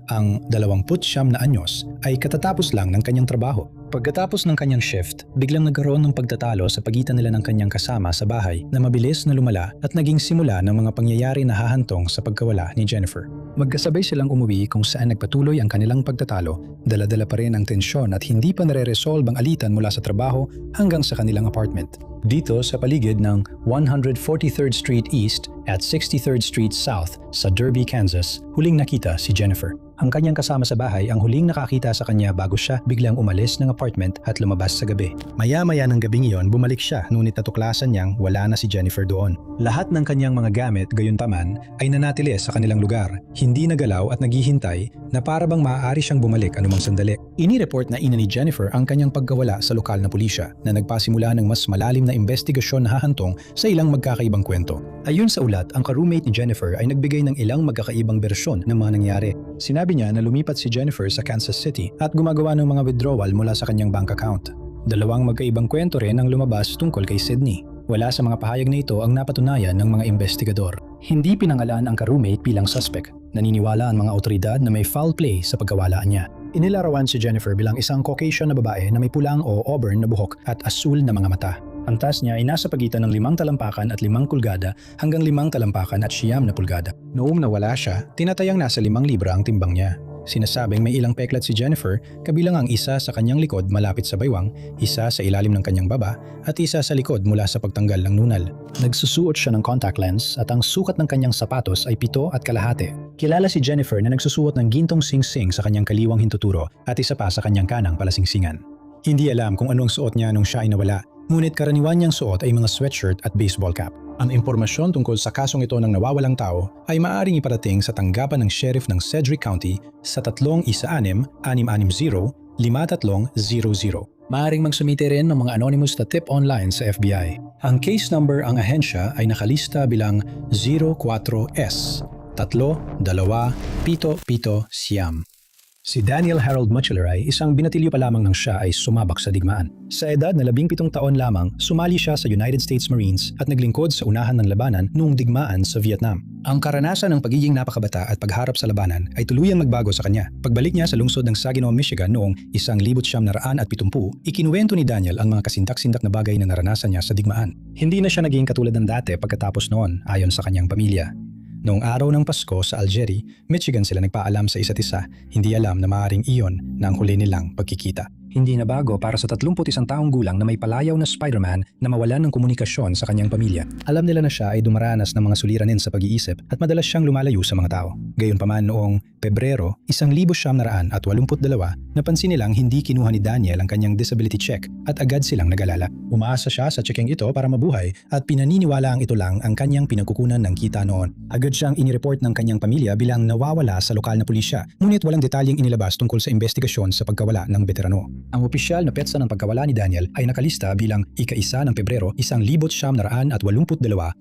ang 29 na anyos ay katatapos lang ng kanyang trabaho. Pagkatapos ng kanyang shift, biglang nagkaroon ng pagtatalo sa pagitan nila ng kanyang kasama sa bahay na mabilis na lumala at naging simula ng mga pangyayari na hahantong sa pagkawala ni Jennifer. Magkasabay silang umuwi kung saan nagpatuloy ang kanilang pagtatalo, dala-dala pa rin ang tensyon at hindi pa nare-resolve ang alitan mula sa trabaho hanggang sa kanilang apartment. Dito sa paligid ng 143rd Street East at 63rd Street South sa Derby, Kansas, huling nakita si Jennifer. Ang kanyang kasama sa bahay ang huling nakakita sa kanya bago siya biglang umalis ng apartment at lumabas sa gabi. Maya-maya ng gabing iyon, bumalik siya ngunit natuklasan niyang wala na si Jennifer doon. Lahat ng kanyang mga gamit gayunpaman ay nanatili sa kanilang lugar, hindi nagalaw at naghihintay na para bang maaari siyang bumalik anumang sandali. Inireport na ina ni Jennifer ang kanyang pagkawala sa lokal na pulisya na nagpasimula ng mas malalim na investigasyon na hahantong sa ilang magkakaibang kwento. Ayon sa ulat, ang ka-roommate ni Jennifer ay nagbigay ng ilang magkakaibang bersyon ng mga nangyari. Sinabi niya na lumipat si Jennifer sa Kansas City at gumagawa ng mga withdrawal mula sa kanyang bank account. Dalawang magkaibang kwento rin ang lumabas tungkol kay Sydney. Wala sa mga pahayag na ito ang napatunayan ng mga investigador. Hindi pinangalan ang ka-roommate bilang suspect. Naniniwala ang mga otoridad na may foul play sa pagkawalaan niya. Inilarawan si Jennifer bilang isang Caucasian na babae na may pulang o auburn na buhok at asul na mga mata. Ang taas niya ay nasa pagitan ng 5 talampakan at 5 pulgada hanggang 5 talampakan at 9 na pulgada. Noong nawala siya, tinatayang nasa 5 libra ang timbang niya. Sinasabing may ilang peklat si Jennifer, kabilang ang isa sa kanyang likod malapit sa baywang, isa sa ilalim ng kanyang baba, at isa sa likod mula sa pagtanggal ng nunal. Nagsusuot siya ng contact lens at ang sukat ng kanyang sapatos ay 7.5. Kilala si Jennifer na nagsusuot ng gintong sing-sing sa kanyang kaliwang hintuturo at isa pa sa kanyang kanang palasingsingan. Hindi alam kung anong suot niya nung siya ay nawala, ngunit karaniwan niyang suot ay mga sweatshirt at baseball cap. Ang impormasyon tungkol sa kasong ito ng nawawalang tao ay maaaring iparating sa tanggapan ng sheriff ng Sedgwick County sa 316-660-5300. Maaaring magsumite rin ng mga anonymous na tip online sa FBI. Ang case number ang ahensya ay nakalista bilang 04S 3277 Siam. Si Daniel Harold Mutchler ay isang binatilyo pa lamang nang siya ay sumabak sa digmaan. Sa edad na 17 taon lamang, sumali siya sa United States Marines at naglingkod sa unahan ng labanan noong digmaan sa Vietnam. Ang karanasan ng pagiging napakabata at pagharap sa labanan ay tuluyang nagbago sa kanya. Pagbalik niya sa lungsod ng Saginaw, Michigan noong 1970, ikinuwento ni Daniel ang mga kasindak-sindak na bagay na naranasan niya sa digmaan. Hindi na siya naging katulad ng dati pagkatapos noon ayon sa kanyang pamilya. Noong araw ng Pasko sa Algeria, Michigan sila nagpaalam sa isa't isa, hindi alam na maaaring iyon na ang huli nilang pagkikita. Hindi na bago para sa 31 taong gulang na may palayaw na Spider-Man na mawalan ng komunikasyon sa kanyang pamilya. Alam nila na siya ay dumaranas ng mga suliranin sa pag-iisip at madalas siyang lumalayo sa mga tao. Gayunpaman noong Pebrero, 1982, napansin nilang hindi kinuha ni Daniel ang kanyang disability check at agad silang nag-alala. Umaasa siya sa checking ito para mabuhay at pinaniniwala ang ito lang ang kanyang pinagkukunan ng kita noon. Agad siyang inireport ng kanyang pamilya bilang nawawala sa lokal na pulisya, ngunit walang detalyeng inilabas tungkol sa investigasyon sa pagkawala ng veterano. Ang opisyal na petsa ng pagkawala ni Daniel ay nakalista bilang ika-1 ng Pebrero 1982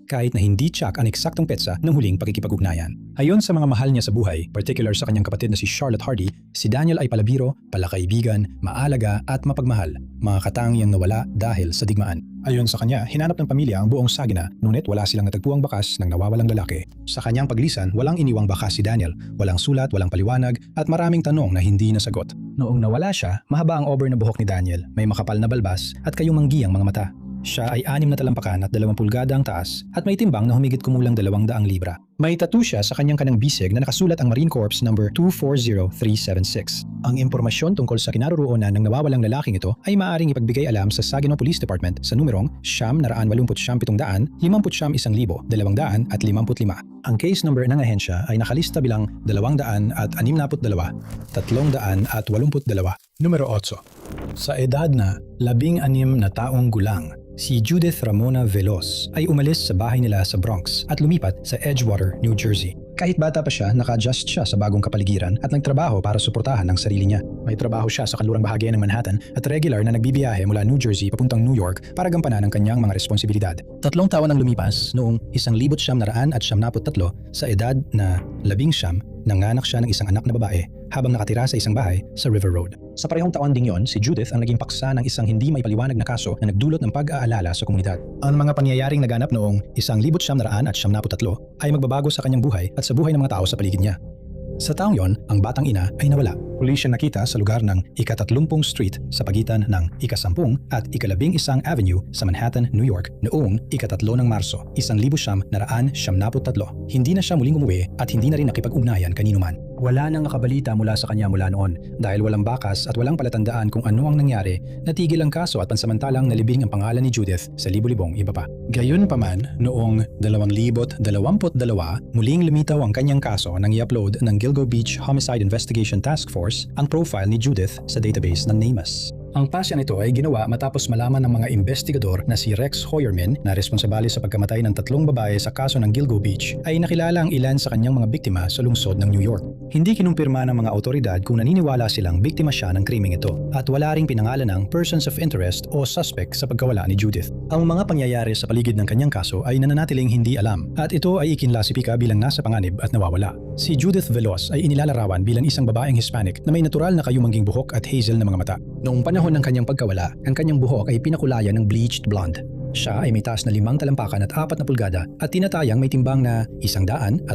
kahit na hindi tsak ang eksaktong petsa ng huling pakikipag-ugnayan. Ayon sa mga mahal niya sa buhay, particular sa kanyang kapatid na si Charlotte Hardy, si Daniel ay palabiro, palakaibigan, maalaga at mapagmahal, mga katangiang nawala dahil sa digmaan. Ayon sa kanya, hinanap ng pamilya ang buong Saginaw, ngunit wala silang natagpuang bakas ng nawawalang lalaki. Sa kanyang paglisan, walang iniwang bakas si Daniel, walang sulat, walang paliwanag, at maraming tanong na hindi nasagot. Noong nawala siya, mahaba ang over na buhok ni Daniel, may makapal na balbas at kayumanggi ang mga mata. Siya ay 6 na talampakan at 2 pulgada ang taas at may timbang na humigit kumulang 200 libra. May tattoo siya sa kanyang kanang bisig na nakasulat ang Marine Corps number 240376. Ang impormasyon tungkol sa kinaroroonan ng nawawalang lalaking ito ay maaaring ipagbigay alam sa Saginaw Police Department sa numerong 987,700,1,255. Ang case number ng ahensya ay nakalista bilang 262, 382. Numero 8. Sa edad na 16 na taong gulang, si Judith Ramona Veloz ay umalis sa bahay nila sa Bronx at lumipat sa Edgewater, New Jersey. Kahit bata pa siya, naka-adjust siya sa bagong kapaligiran at nagtrabaho para suportahan ang sarili niya. May trabaho siya sa kanlurang bahagi ng Manhattan at regular na nagbibiyahe mula New Jersey papuntang New York para gampanan ang kanyang mga responsibilidad. 3 taon ang lumipas noong 1973 sa edad na 19, nanganak siya ng isang anak na babae habang nakatira sa isang bahay sa River Road. Sa parehong taon ding yon, si Judith ang naging paksa ng isang hindi may paliwanag na kaso na nagdulot ng pag-aalala sa komunidad. Ang mga pangyayaring naganap noong 1973 ay magbabago sa kanyang buhay at sa buhay ng mga tao sa paligid niya. Sa taong yon, ang batang ina ay nawala. Huli siyang nakita sa lugar ng ika-30 Street sa pagitan ng ika-10 at ika-11 Avenue sa Manhattan, New York noong ika-3 ng Marso, 1973. Hindi na siya muling umuwi at hindi na rin nakipag-ugnayan kaninuman. Wala nang nakabalita mula sa kanya mula noon dahil walang bakas at walang palatandaan kung ano ang nangyari. Natigil ang kaso at pansamantalang nalibing ang pangalan ni Judith sa libo-libong iba pa. Gayunpaman, noong 2022, muling lumitaw ang kanyang kaso nang i-upload ng Gilgo Beach Homicide Investigation Task Force ang profile ni Judith sa database ng NamUs. Ang pasya nito ay ginawa matapos malaman ng mga investigador na si Rex Hoyerman na responsabali sa pagkamatay ng 3 babae sa kaso ng Gilgo Beach ay nakilala ang ilan sa kanyang mga biktima sa lungsod ng New York. Hindi kinumpirma ng mga otoridad kung naniniwala silang biktima siya ng krimeng ito at wala ring pinangalan ng persons of interest o suspect sa pagkawala ni Judith. Ang mga pangyayari sa paligid ng kanyang kaso ay nananatiling hindi alam at ito ay ikinlasipika bilang nasa panganib at nawawala. Si Judith Veloz ay inilalarawan bilang isang babaeng Hispanic na may natural na kayumangging buhok at hazel na mga mata. Noong panahon ng kanyang pagkawala, ang kanyang buhok ay pinakulayan ng bleached blonde. Siya ay may taas na 5 talampakan at 4 na pulgada at tinatayang may timbang na 110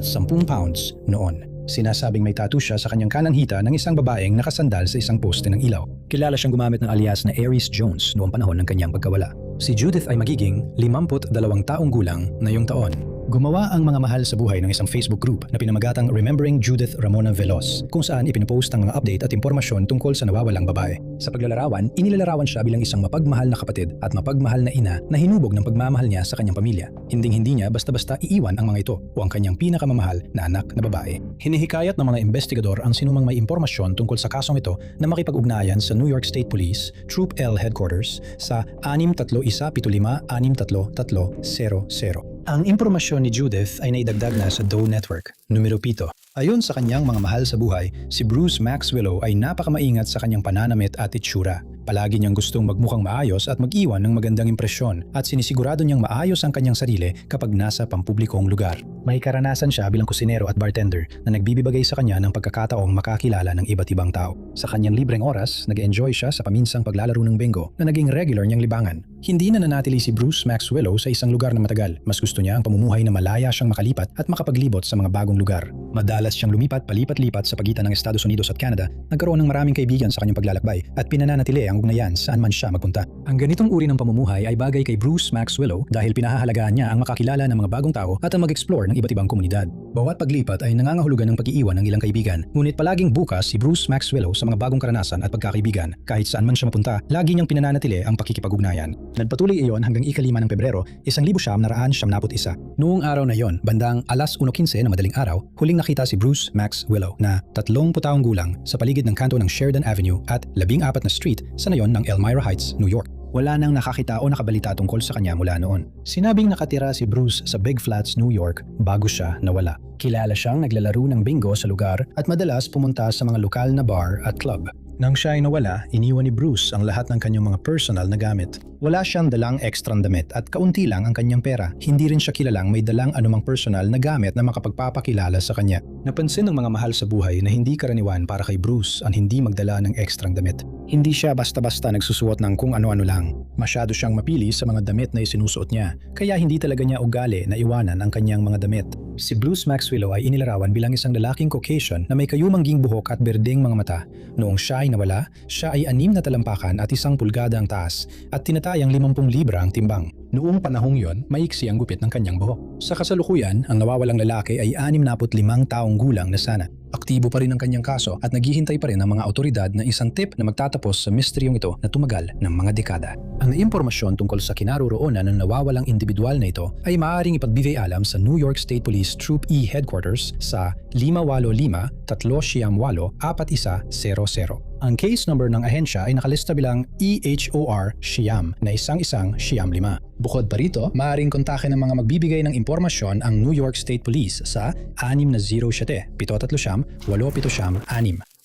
pounds noon. Sinasabing may tattoo siya sa kanyang kanang hita ng isang babaeng nakasandal sa isang poste ng ilaw. Kilala siyang gumamit ng alias na Aries Jones noong panahon ng kanyang pagkawala. Si Judith ay magiging 52 taong gulang ngayong taon. Gumawa ang mga mahal sa buhay ng isang Facebook group na pinamagatang Remembering Judith Ramona Veloz, kung saan ipinopost ang mga update at impormasyon tungkol sa nawawalang babae. Sa paglalarawan, inilalarawan siya bilang isang mapagmahal na kapatid at mapagmahal na ina na hinubog ng pagmamahal niya sa kanyang pamilya. Hinding-hindi niya basta-basta iiwan ang mga ito o ang kanyang pinakamamahal na anak na babae. Hinihikayat ng mga investigador ang sinumang may impormasyon tungkol sa kasong ito na makipag-ugnayan sa New York State Police, Troop L Headquarters sa 63175-6300. Ang impormasyon ni Judith ay naidagdag na sa Doe Network. Numero 7. Ayon sa kanyang mga mahal sa buhay, si Bruce Max Willow ay napakamaingat sa kanyang pananamit at itsura. Palagi niyang gustong magmukhang maayos at mag-iwan ng magandang impresyon at sinisigurado niyang maayos ang kanyang sarili kapag nasa pampublikong lugar. May karanasan siya bilang kusinero at bartender na nagbibigay sa kanya ng pagkakataong makakilala ng iba't ibang tao. Sa kanyang libreng oras, nag-enjoy siya sa paminsang paglalaro ng bingo na naging regular niyang libangan. Hindi nananatili si Bruce Max Willow sa isang lugar na matagal. Mas gusto niya ang pamumuhay na malaya siyang makalipat at makapaglibot sa mga bagong lugar. Madalas siyang lumipat palipat-lipat sa pagitan ng Estados Unidos at Canada, nagkaroon ng maraming kaibigan sa kanyang paglalakbay at pinananatili ang ugnayan saan man siya magpunta. Ang ganitong uri ng pamumuhay ay bagay kay Bruce Max Willow dahil pinahahalagaan niya ang makakilala ng mga bagong tao at ang mag-explore ng iba't ibang komunidad. Bawat paglipat ay nangangahulugan ng pag-iiwan ng ilang kaibigan, ngunit palaging bukas si Bruce Max Willow sa mga bagong karanasan at pagkakaibigan. Kahit saan man siya mapunta, lagi niyang pinananatili ang pakikipag-ugnayan. Nagpatuloy iyon hanggang ika-5 ng Pebrero, 1971. Noong araw na yon, bandang alas 1:15 na madaling araw, huling nakita si Bruce Max Willow na 30 taong gulang sa paligid ng kanto ng Sheridan Avenue at 14 na Street sa nayon ng Elmira Heights, New York. Wala nang nakakita o nakabalita tungkol sa kanya mula noon. Sinabing nakatira si Bruce sa Big Flats, New York bago siya nawala. Kilala siyang naglalaro ng bingo sa lugar at madalas pumunta sa mga lokal na bar at club. Nang siya ay nawala, iniwan ni Bruce ang lahat ng kanyang mga personal na gamit. Wala siyang dalang ekstrang damit at kaunti lang ang kanyang pera. Hindi rin siya kilalang may dalang anumang personal na gamit na makapagpapakilala sa kanya. Napansin ng mga mahal sa buhay na hindi karaniwan para kay Bruce ang hindi magdala ng ekstrang damit. Hindi siya basta-basta nagsusuot ng kung ano-ano lang. Masyado siyang mapili sa mga damit na isinusuot niya, kaya hindi talaga niya ugali na iwanan ang kanyang mga damit. Si Bruce Max Willow ay inilarawan bilang isang lalaking Caucasian na may kayumangging buhok at berdeng mga mata. Noong siya ay nawala, siya ay 6 na talampakan at 1 pulgada ang taas at tinatayang 50 libra ang timbang. Noong panahong yon, maiksi ang gupit ng kanyang buhok. Sa kasalukuyan, ang nawawalang lalaki ay 65 taong gulang na sana. Aktibo pa rin ang kanyang kaso at naghihintay pa rin ang mga otoridad na isang tip na magtatapos sa misteryong ito na tumagal ng mga dekada. Ang impormasyon tungkol sa kinaroroonan ng nawawalang individual na ito ay maaaring ipagbigay alam sa New York State Police Troop E Headquarters sa 585-378-4100. Ang case number ng ahensya ay nakalista bilang EHOR Siam na isang-isang Siam 5. Bukod pa rito, maaaring kontakin ng mga magbibigay ng impormasyon ang New York State Police sa 607-730-876.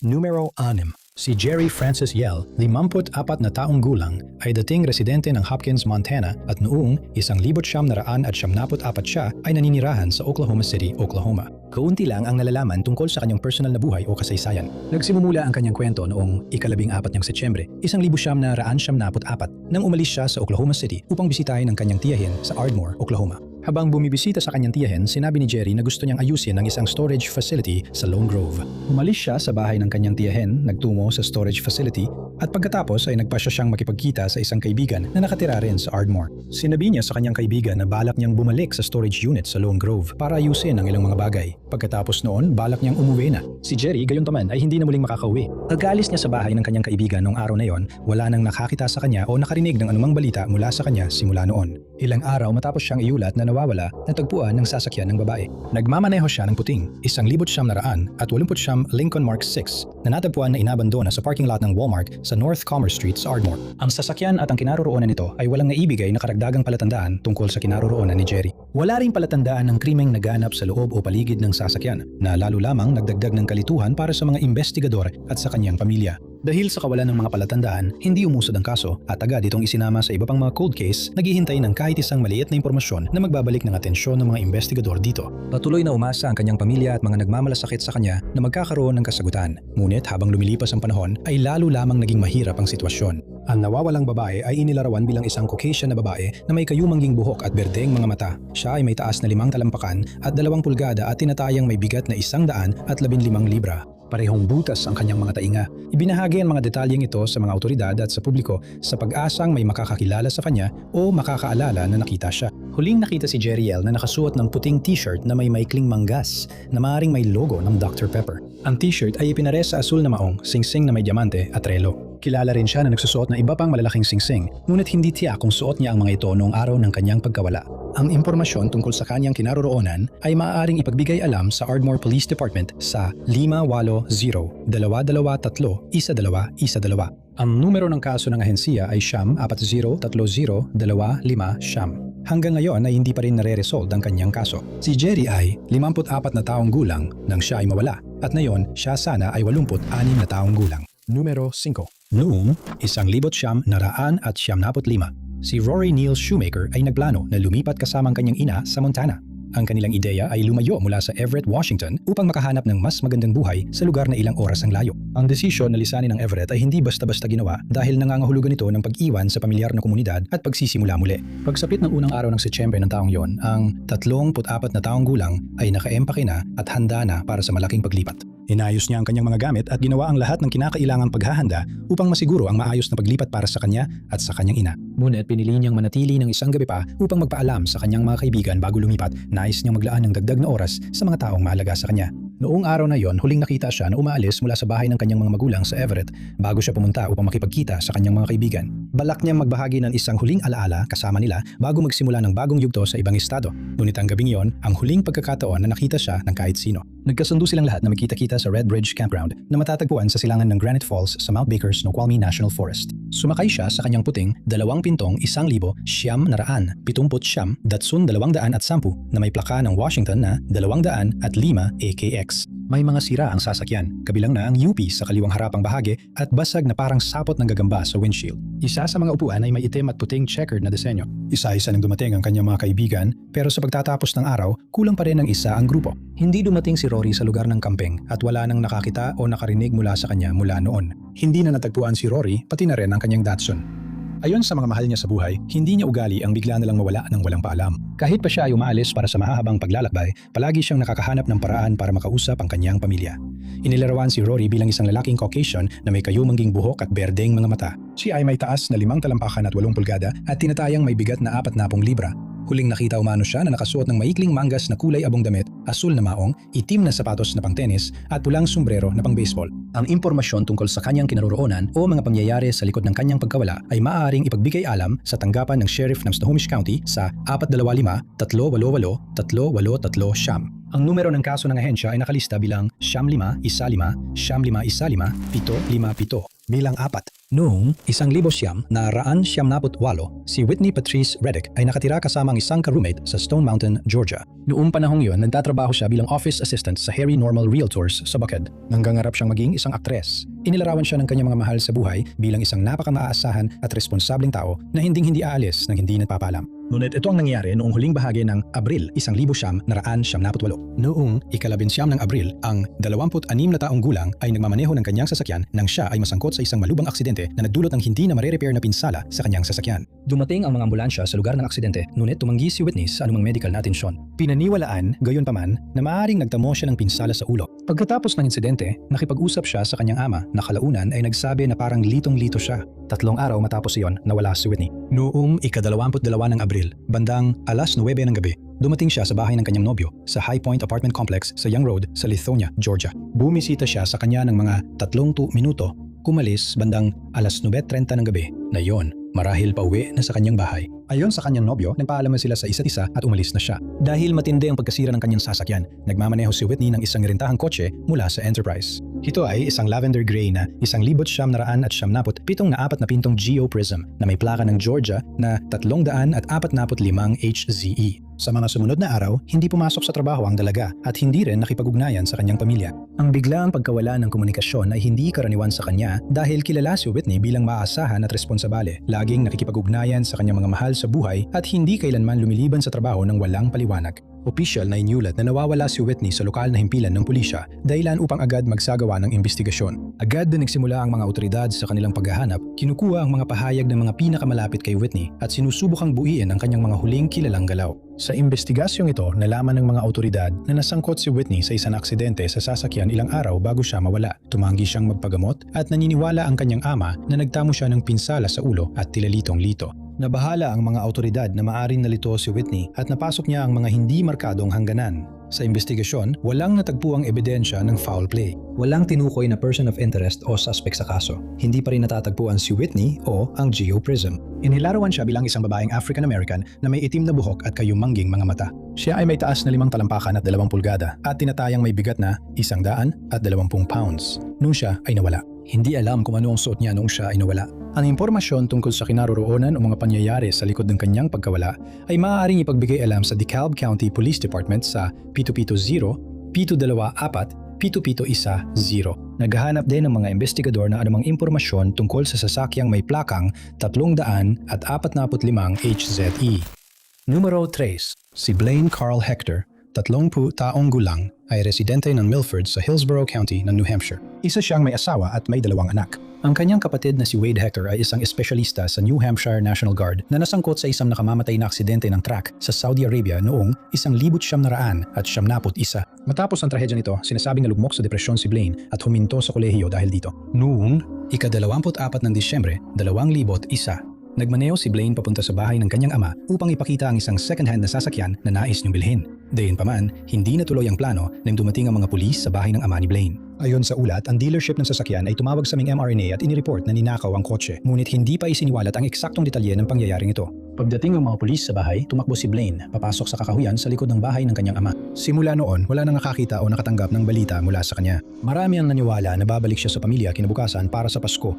Numero 6. Si Jerry Francis Yell, 54 na taong gulang, ay dating residente ng Hopkins, Montana at noong 1974 siya ay naninirahan sa Oklahoma City, Oklahoma. Kaunti lang ang nalalaman tungkol sa kanyang personal na buhay o kasaysayan. Nagsimumula ang kanyang kwento noong 14 niyang Setyembre, 1974 nang umalis siya sa Oklahoma City upang bisitahin ang kanyang tiyahin sa Ardmore, Oklahoma. Habang bumibisita sa kanyang tiyahin, sinabi ni Jerry na gusto niyang ayusin ang isang storage facility sa Lone Grove. Umalis siya sa bahay ng kanyang tiyahin, nagtungo sa storage facility at pagkatapos ay nagpasya siyang makipagkita sa isang kaibigan na nakatira rin sa Ardmore. Sinabi niya sa kanyang kaibigan na balak niyang bumalik sa storage unit sa Lone Grove para ayusin ang ilang mga bagay. Pagkatapos noon, balak niyang umuwi na. Si Jerry, gayunpaman, ay hindi na muling makakauwi. Pag-alis niya sa bahay ng kanyang kaibigan noong araw na yon, wala nang nakakita sa kanya o nakarinig ng anumang balita mula sa kanya simula noon. Ilang araw matapos siyang iulat na nawawala, natagpuan ng sasakyan ng babae. Nagmamaneho siya ng puting, 1989 Lincoln Mark 6 na natagpuan na inabandona sa parking lot ng Walmart sa North Commerce Street sa Ardmore. Ang sasakyan at ang kinaroroonan nito ay walang naibigay na karagdagang palatandaan tungkol sa kinaroroonan ni Jerry. Wala ring palatandaan ng krimeng naganap sa loob o paligid ng sasakyan na lalo lamang nagdagdag ng kalituhan para sa mga investigador at sa kanyang pamilya. Dahil sa kawalan ng mga palatandaan, hindi umusad ang kaso at agad itong isinama sa iba pang mga cold case, naghihintay ng kahit isang maliit na impormasyon na magbabalik ng atensyon ng mga investigador dito. Patuloy na umasa ang kanyang pamilya at mga nagmamalasakit sa kanya na magkakaroon ng kasagutan. Ngunit habang lumilipas ang panahon, ay lalo lamang naging mahirap ang sitwasyon. Ang nawawalang babae ay inilarawan bilang isang Caucasian na babae na may kayumangging buhok at berdeng mga mata. Siya ay may taas na 5 talampakan at 2 pulgada at tinatayang may bigat na 115 libra. Parehong butas ang kanyang mga tainga. Ibinahagi ang mga detalyeng ito sa mga otoridad at sa publiko sa pag-asang may makakakilala sa kanya o makakaalala na nakita siya. Huling nakita si Jerry Yell na nakasuot ng puting t-shirt na may maikling manggas na maaaring may logo ng Dr. Pepper. Ang t-shirt ay ipinare sa asul na maong, singsing na may diamante at relo. Kilala rin siya na nagsusuot ng iba pang malalaking singsing, ngunit hindi tiyak kung suot niya ang mga ito noong araw ng kanyang pagkawala. Ang impormasyon tungkol sa kanyang kinaroroonan ay maaaring ipagbigay alam sa Ardmore Police Department sa 580-223-1212. Ang numero ng kaso ng ahensiya ay Siam 403025 Siam. Hanggang ngayon ay hindi pa rin nare-resolve ang kanyang kaso. Si Jerry ay 54 na taong gulang nang siya ay mawala at ngayon siya sana ay 86 na taong gulang. Numero 5. Noong 1975, si Rory Neil Shoemaker ay nagplano na lumipat kasama ang kanyang ina sa Montana. Ang kanilang ideya ay lumayo mula sa Everett, Washington upang makahanap ng mas magandang buhay sa lugar na ilang oras ang layo. Ang desisyon na lisanin ng Everett ay hindi basta-basta ginawa dahil nangangahulugan ito ng pag-iwan sa pamilyar na komunidad at pagsisimula muli. Pagsapit ng unang araw ng Setyembre ng taong yon, ang 34 na taong gulang ay nakaempake na at handa na para sa malaking paglipat. Inayos niya ang kanyang mga gamit at ginawa ang lahat ng kinakailangang paghahanda upang masiguro ang maayos na paglipat para sa kanya at sa kanyang ina. Ngunit pinili niyang manatili ng isang gabi pa upang magpaalam sa kanyang mga kaibigan bago lumipat. Nais niyang maglaan ng dagdag na oras sa mga taong mahalaga sa kanya. Noong araw na yon, huling nakita siya na umaalis mula sa bahay ng kanyang mga magulang sa Everett bago siya pumunta upang makipagkita sa kanyang mga kaibigan. Balak niyang magbahagi ng isang huling alaala kasama nila bago magsimula ng bagong yugto sa ibang estado. Ngunit ang gabing yon, ang huling pagkakataon na nakita siya ng kahit sino. Nagkasundo silang lahat na magkita-kita sa Red Bridge Campground na matatagpuan sa silangan ng Granite Falls sa Mount Baker, Snoqualmie National Forest. Sumakay siya sa kanyang puting 2 pintong 1,970 Datsun 210 na may plaka ng Washington na 205 AKX. May mga sira ang sasakyan, kabilang na ang UP sa kaliwang harapang bahagi at basag na parang sapot ng gagamba sa windshield. Isa sa mga upuan ay may itim at puting checkered na disenyo. Isa-isa nang dumating ang kanyang mga kaibigan, pero sa pagtatapos ng araw, kulang pa rin ang isa ang grupo. Hindi dumating si Rory sa lugar ng camping at wala nang nakakita o nakarinig mula sa kanya mula noon. Hindi na natagpuan si Rory, pati na rin ang kanyang Datsun. Ayon sa mga mahal niya sa buhay, hindi niya ugali ang bigla na lang mawala ng walang paalam. Kahit pa siya ay umaalis para sa mahahabang paglalakbay, palagi siyang nakakahanap ng paraan para makausap ang kanyang pamilya. Inilarawan si Rory bilang isang lalaking Caucasian na may kayumangging buhok at berdeng mga mata. Siya ay may taas na 5 talampakan at 8 pulgada at tinatayang may bigat na 40 libra. Huling nakita umano siya na nakasuot ng maikling manggas na kulay abong damit, asul na maong, itim na sapatos na pang-tennis at pulang sombrero na pang-baseball. Ang impormasyon tungkol sa kanyang kinaroroonan o mga pangyayari sa likod ng kanyang pagkawala ay maaaring ipagbigay alam sa tanggapan ng Sheriff ng Snohomish County sa 425-388-383. Ang numero ng kaso ng ahensya ay nakalista bilang 9515-5515-757 bilang 4. Noong 1978, si Whitney Patrice Reddick ay nakatira kasama ang isang ka-roommate sa Stone Mountain, Georgia. Noong panahong yon, nagtatrabaho siya bilang office assistant sa Harry Normal Realtors sa Buckhead. Nanggangarap siyang maging isang aktres. Inilarawan siya ng kanyang mga mahal sa buhay bilang isang napaka-maaasahan at responsableng tao na hinding-hindi aalis nang hindi nagpapaalam. Ngunit ito ang nangyari noong huling bahagi ng Abril 1978. Noong ika-11 ng Abril, ang 26 na taong gulang ay nagmamaneho ng kanyang sasakyan nang siya ay masangkot sa isang malubang aksidente na nagdulot ng hindi na mare-repair na pinsala sa kanyang sasakyan. Dumating ang mga ambulansya sa lugar ng aksidente, ngunit tumanggi si Whitney sa anumang medical na atensyon. Pinaniwalaan, gayunpaman, na maaaring nagtamo siya ng pinsala sa ulo. Pagkatapos ng insidente, nakipag-usap siya sa kanyang ama na kalaunan ay nagsabi na parang litong-lito siya. 3 araw matapos iyon, nawala si Whitney. Noong ika-22 ng Abril, bandang 9:00 ng gabi, dumating siya sa bahay ng kanyang nobyo sa High Point Apartment Complex sa Young Road sa Lithonia, Georgia. Bumisita siya sa kanya ng mga 30 minuto, kumalis bandang 9:30 ng gabi na yon. Marahil pauwi na sa kanyang bahay. Ayon sa kanyang nobyo, nagpaalaman sila sa isa't isa at umalis na siya. Dahil matindi ang pagkasira ng kanyang sasakyan, nagmamaneho si Whitney ng isang rentahang kotse mula sa Enterprise. Ito ay isang lavender gray na 1,977 na 4 na pintong Geo Prism na may plaka ng Georgia na 345 HZE. Sa mga sumunod na araw, hindi pumasok sa trabaho ang dalaga at hindi rin nakipag-ugnayan sa kanyang pamilya. Ang biglaang pagkawala ng komunikasyon ay hindi karaniwan sa kanya dahil kilala si Whitney bilang maaasahan at responsabale. Laging nakikipag-ugnayan sa kanyang mga mahal sa buhay at hindi kailanman lumiliban sa trabaho ng walang paliwanag. Opisyal na inyulat na nawawala si Whitney sa lokal na himpilan ng pulisya dahilan upang agad magsagawa ng investigasyon. Agad na nagsimula ang mga otoridad sa kanilang paghahanap, kinukuha ang mga pahayag ng mga pinakamalapit kay Whitney at sinusubukang buuin ang kanyang mga huling kilalang galaw. Sa investigasyong ito, nalaman ng mga otoridad na nasangkot si Whitney sa isang aksidente sa sasakyan ilang araw bago siya mawala. Tumanggi siyang magpagamot at naniniwala ang kanyang ama na nagtamo siya ng pinsala sa ulo at tilalitong-lito. Nabahala ang mga otoridad na maaring nalito si Whitney at napasok niya ang mga hindi markadong hangganan. Sa investigasyon, walang natagpuang ebidensya ng foul play. Walang tinukoy na person of interest o suspect sa kaso. Hindi pa rin natatagpuan si Whitney o ang Geo Prism. Inilarawan siya bilang isang babaeng African-American na may itim na buhok at kayumangging mga mata. Siya ay may taas na 5 talampakan at 2 pulgada at tinatayang may bigat na 120 pounds nung siya ay nawala. Hindi alam kung ano ang suot niya noong siya ay nawala. Ang impormasyon tungkol sa kinaroroonan o mga pangyayari sa likod ng kanyang pagkawala ay maaaring ipagbigay alam sa DeKalb County Police Department sa 770-224-7710. Naghahanap din ng mga investigador ng anumang impormasyon tungkol sa sasakyang may plakang 345 HZE. Numero 3. Si Blaine Carl Hector, 30 taong gulang, ay residente ng Milford sa Hillsborough County ng New Hampshire. Isa siyang may asawa at may 2 anak. Ang kanyang kapatid na si Wade Hector ay isang espesyalista sa New Hampshire National Guard na nasangkot sa isang nakamamatay na aksidente ng truck sa Saudi Arabia noong 1971. Matapos ang trahedya nito, sinasabing nalugmok sa depresyon si Blaine at huminto sa kolehiyo dahil dito. Noong ika-24 ng Disyembre, 2001, nagmaneho si Blaine papunta sa bahay ng kanyang ama upang ipakita ang isang second-hand na sasakyan na nais niyong bilhin. Gayunpaman, hindi natuloy ang plano nang dumating ang mga pulis sa bahay ng ama ni Blaine. Ayon sa ulat, ang dealership ng sasakyan ay tumawag sa aming MRNA at inireport na ninakaw ang kotse, ngunit hindi pa isiniwalat ang eksaktong detalye ng pangyayaring ito. Pagdating ng mga pulis sa bahay, tumakbo si Blaine papasok sa kakahuyan sa likod ng bahay ng kanyang ama. Simula noon, wala nang nakakita o nakatanggap ng balita mula sa kanya. Marami ang naniwala na babalik siya sa pamilya kinabukasan para sa Pasko.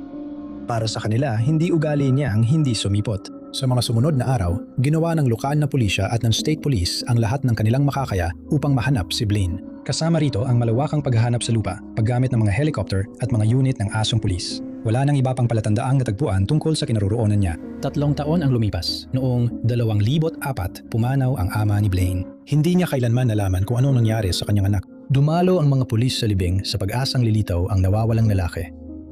Para sa kanila, hindi ugali niya ang hindi sumipot. Sa mga sumunod na araw, ginawa ng lokal na pulisya at ng state police ang lahat ng kanilang makakaya upang mahanap si Blaine. Kasama rito ang malawakang paghahanap sa lupa, paggamit ng mga helicopter at mga unit ng asong pulis. Wala nang iba pang palatandaang natagpuan tungkol sa kinaroroonan niya. 3 taon ang lumipas. Noong 2004, pumanaw ang ama ni Blaine. Hindi niya kailanman nalaman kung anong nangyari sa kanyang anak. Dumalo ang mga pulis sa libing sa pag-asang lilitaw ang nawawalang lalaki.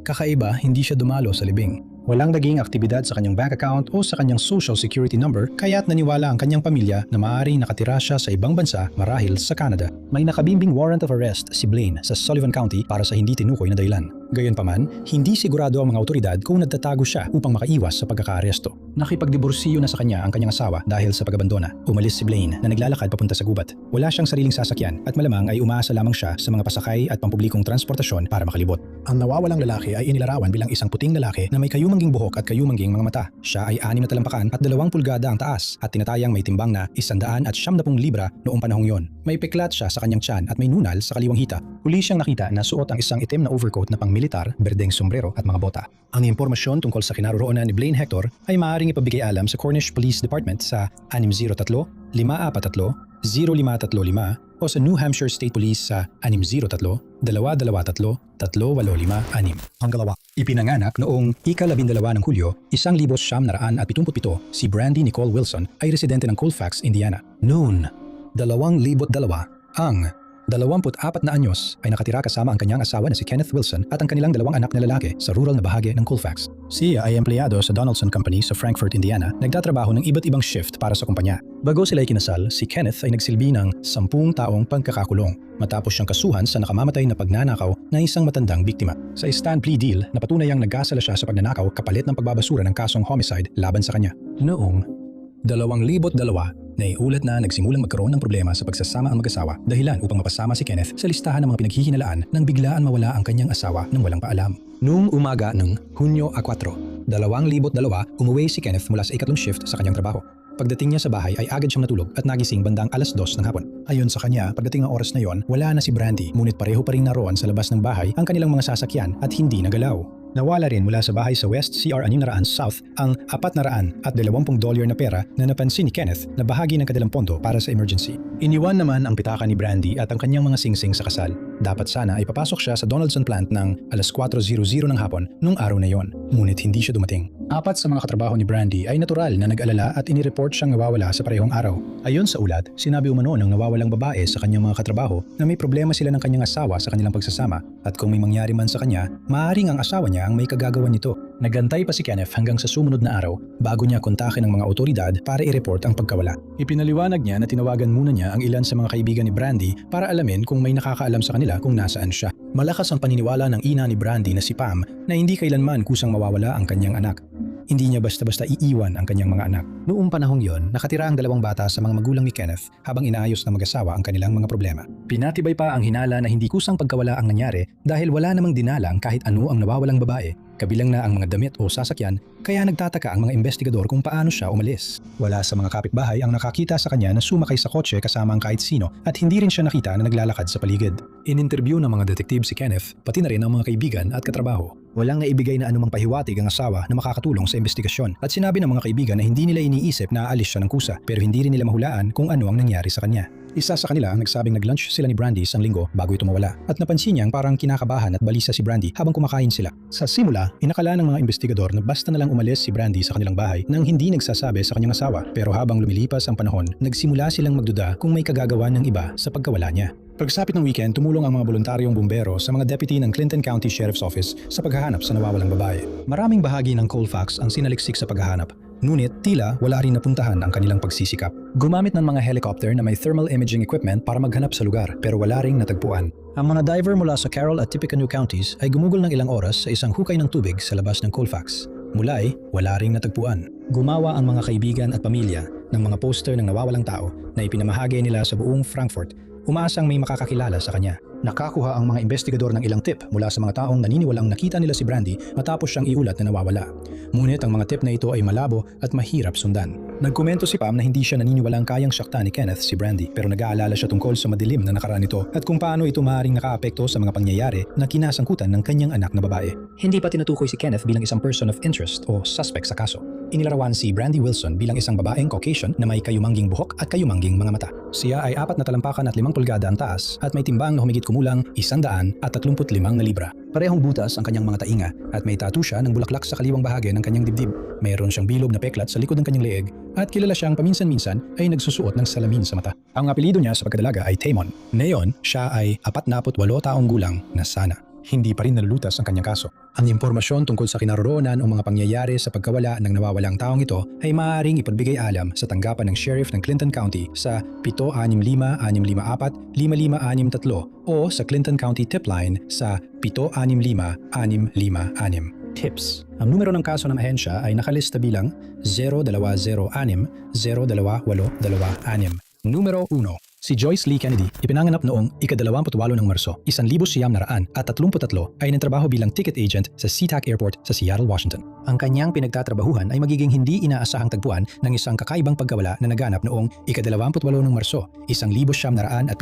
Kakaiba, hindi siya dumalo sa libing. Walang naging aktibidad sa kanyang bank account o sa kanyang social security number, kaya't naniwala ang kanyang pamilya na maaaring nakatira siya sa ibang bansa marahil sa Canada. May nakabimbing warrant of arrest si Blaine sa Sullivan County para sa hindi tinukoy na dahilan. Gayunpaman, hindi sigurado ang mga otoridad kung nagtatago siya upang makaiwas sa pagkakaaresto. Nakipagdiborsiyo na sa kanya ang kanyang asawa dahil sa pag-abandona. Umalis si Blaine na naglalakad papunta sa gubat. Wala siyang sariling sasakyan at malamang ay umaasa lamang siya sa mga pasakay at pampublikong transportasyon para makalibot. Ang nawawalang lalaki ay inilarawan bilang isang puting lalaki na may kayumangging buhok at kayumangging mga mata. Siya ay 6 na talampakan at 2 pulgada ang taas at tinatayang may timbang na 170 libra noong panahong yon. May peklat siya sa kanyang tiyan at may nunal sa kaliwang hita. Huli siyang nakita na suot ang isang itim na overcoat na pang-militar, berdeng sombrero at mga bota. Ang impormasyon tungkol sa kinaroroonan ni Blaine Hector ay maaaring ipabigay alam sa Cornish Police Department sa 603-543-0535 o sa New Hampshire State Police sa 603-223-3856. Pangalawa, ipinanganak noong ika-12 ng Hulyo, 1977, si Brandy Nicole Wilson ay residente ng Colfax, Indiana. Noon, 2002, ang 24 na anyos ay nakatira kasama ang kanyang asawa na si Kenneth Wilson at ang kanilang 2 anak na lalaki sa rural na bahagi ng Colfax. Siya ay empleyado sa Donaldson Company sa Frankfort, Indiana, nagtatrabaho ng iba't ibang shift para sa kumpanya. Bago sila ay kinasal, si Kenneth ay nagsilbi ng 10 taong pagkakakulong matapos siyang kasuhan sa nakamamatay na pagnanakaw ng isang matandang biktima. Sa stand plea deal, napatunay ang nagkasala siya sa pagnanakaw kapalit ng pagbabasura ng kasong homicide laban sa kanya. Noong 2002, naiulat na nagsimulang magkaroon ng problema sa pagsasama ang mag-asawa, dahilan upang mapasama si Kenneth sa listahan ng mga pinaghihinalaan nang biglaan mawala ang kanyang asawa nang walang paalam. Noong umaga ng Hunyo 4, 2002, umuwi si Kenneth mula sa ikatlong shift sa kanyang trabaho. Pagdating niya sa bahay ay agad siyang natulog at nagising bandang 2:00 ng hapon. Ayon sa kanya, pagdating ng oras na yon, wala na si Brandy, ngunit pareho pa rin naroon sa labas ng bahay ang kanilang mga sasakyan at hindi nagalaw. Nawala rin mula sa bahay sa West CR 600 South ang $420 na pera na napansin ni Kenneth na bahagi ng kanilang pondo para sa emergency. Iniwan naman ang pitaka ni Brandy at ang kanyang mga singsing sa kasal. Dapat sana ay papasok siya sa Donaldson plant ng 4:00 ng hapon nung araw na yon, ngunit hindi siya dumating. 4 sa mga katrabaho ni Brandy ay natural na nag-alala at inireport siyang nawawala sa parehong araw. Ayon sa ulat, sinabi umano ng nawawalang babae sa kanyang mga katrabaho na may problema sila ng kanyang asawa sa kanilang pagsasama at kung may mangyari man sa kanya, maaaring ang asawa niya ang may kagagawan nito. Nagantay pa si Kenneth hanggang sa sumunod na araw bago niya kontakin ng mga otoridad para i-report ang pagkawala. Ipinaliwanag niya na tinawagan muna niya ang ilan sa mga kaibigan ni Brandy para alamin kung may nakakaalam sa kanila kung nasaan siya. Malakas ang paniniwala ng ina ni Brandy na si Pam na hindi kailanman kusang mawawala ang kanyang anak. Hindi niya basta-basta iiwan ang kanyang mga anak. Noong panahong yon, nakatira ang 2 bata sa mga magulang ni Kenneth habang inaayos ng mag-asawa ang kanilang mga problema. Pinatibay pa ang hinala na hindi kusang pagkawala ang nangyari dahil wala namang dinalang kahit ano ang nawawalang babae, kabilang na ang mga damit o sasakyan, kaya nagtataka ang mga investigador kung paano siya umalis. Wala sa mga kapitbahay ang nakakita sa kanya na sumakay sa kotse kasama ang kahit sino at hindi rin siya nakita na naglalakad sa paligid. In-interview ng mga detektibo si Kenneth, pati na rin ang mga kaibigan at katrabaho. Walang naibigay na anumang pahiwatig ang asawa na makakatulong sa investigasyon at sinabi ng mga kaibigan na hindi nila iniisip na aalis siya ng kusa pero hindi rin nila mahulaan kung ano ang nangyari sa kanya. Isa sa kanila ang nagsabing nag-lunch sila ni Brandy isang linggo bago ito mawala at napansin niyang parang kinakabahan at balisa si Brandy habang kumakain sila. Sa simula, inakala ng mga investigador na basta na lang umalis si Brandy sa kanilang bahay nang hindi nagsasabi sa kanyang asawa, pero habang lumilipas ang panahon, nagsimula silang magduda kung may kagagawa ng iba sa pagkawala niya. Pagsapit ng weekend, tumulong ang mga voluntaryong bumbero sa mga deputy ng Clinton County Sheriff's Office sa paghahanap sa nawawalang babae. Maraming bahagi ng Colfax ang sinaliksik sa paghahanap. Ngunit tila wala rin napuntahan ang kanilang pagsisikap. Gumamit ng mga helicopter na may thermal imaging equipment para maghanap sa lugar pero wala ring natagpuan. Ang mga diver mula sa Carroll at Tippecanoe counties ay gumugol ng ilang oras sa isang hukay ng tubig sa labas ng Colfax. Mulay, wala ring natagpuan. Gumawa ang mga kaibigan at pamilya ng mga poster ng nawawalang tao na ipinamahagi nila sa buong Frankfurt, umaasang may makakakilala sa kanya. Nakakuha ang mga investigador ng ilang tip mula sa mga taong naniniwalang nakita nila si Brandy matapos siyang iulat na nawawala. Ngunit ang mga tip na ito ay malabo at mahirap sundan. Nagkomento si Pam na hindi siya naniniwalang kayang sakta ni Kenneth si Brandy pero nag-aalala siya tungkol sa madilim na nakaraan nito at kung paano ito maaaring nakaapekto sa mga pangyayari na kinasangkutan ng kanyang anak na babae. Hindi pa tinutukoy si Kenneth bilang isang person of interest o suspect sa kaso. Inilarawan si Brandy Wilson bilang isang babaeng Caucasian na may kayumangging buhok at kayumangging mga mata. Siya ay 4 na talampakan at 5 pulgada ang taas at may timbang na humigit kumulang 135 na libra. Parehong butas ang kanyang mga tainga at may tattoo siya ng bulaklak sa kaliwang bahagi ng kanyang dibdib. Mayroon siyang bilog na peklat sa likod ng kanyang leeg at kilala siyang paminsan-minsan ay nagsusuot ng salamin sa mata. Ang apelyido niya sa pagkadalaga ay Tamon. Ngayon, siya ay 48 taong gulang na sana. Hindi pa rin nalulutas ang kanyang kaso. Ang impormasyon tungkol sa kinaroroonan o mga pangyayari sa pagkawala ng nawawalang taong ito ay maaaring ipagbigay alam sa tanggapan ng Sheriff ng Clinton County sa 765-654-5563 o sa Clinton County Tip Line sa 765-656. Tips. Ang numero ng kaso ng ahensya ay nakalista bilang 0206-02826. Numero 1. Si Joyce Lee Kennedy, ipinanganap noong ika-28 ng Marso, 1933 ay nagtrabaho bilang ticket agent sa SeaTac Airport sa Seattle, Washington. Ang kanyang pinagtatrabahuhan ay magiging hindi inaasahang tagpuan ng isang kakaibang pagkawala na naganap noong ika-28 ng Marso, 1978.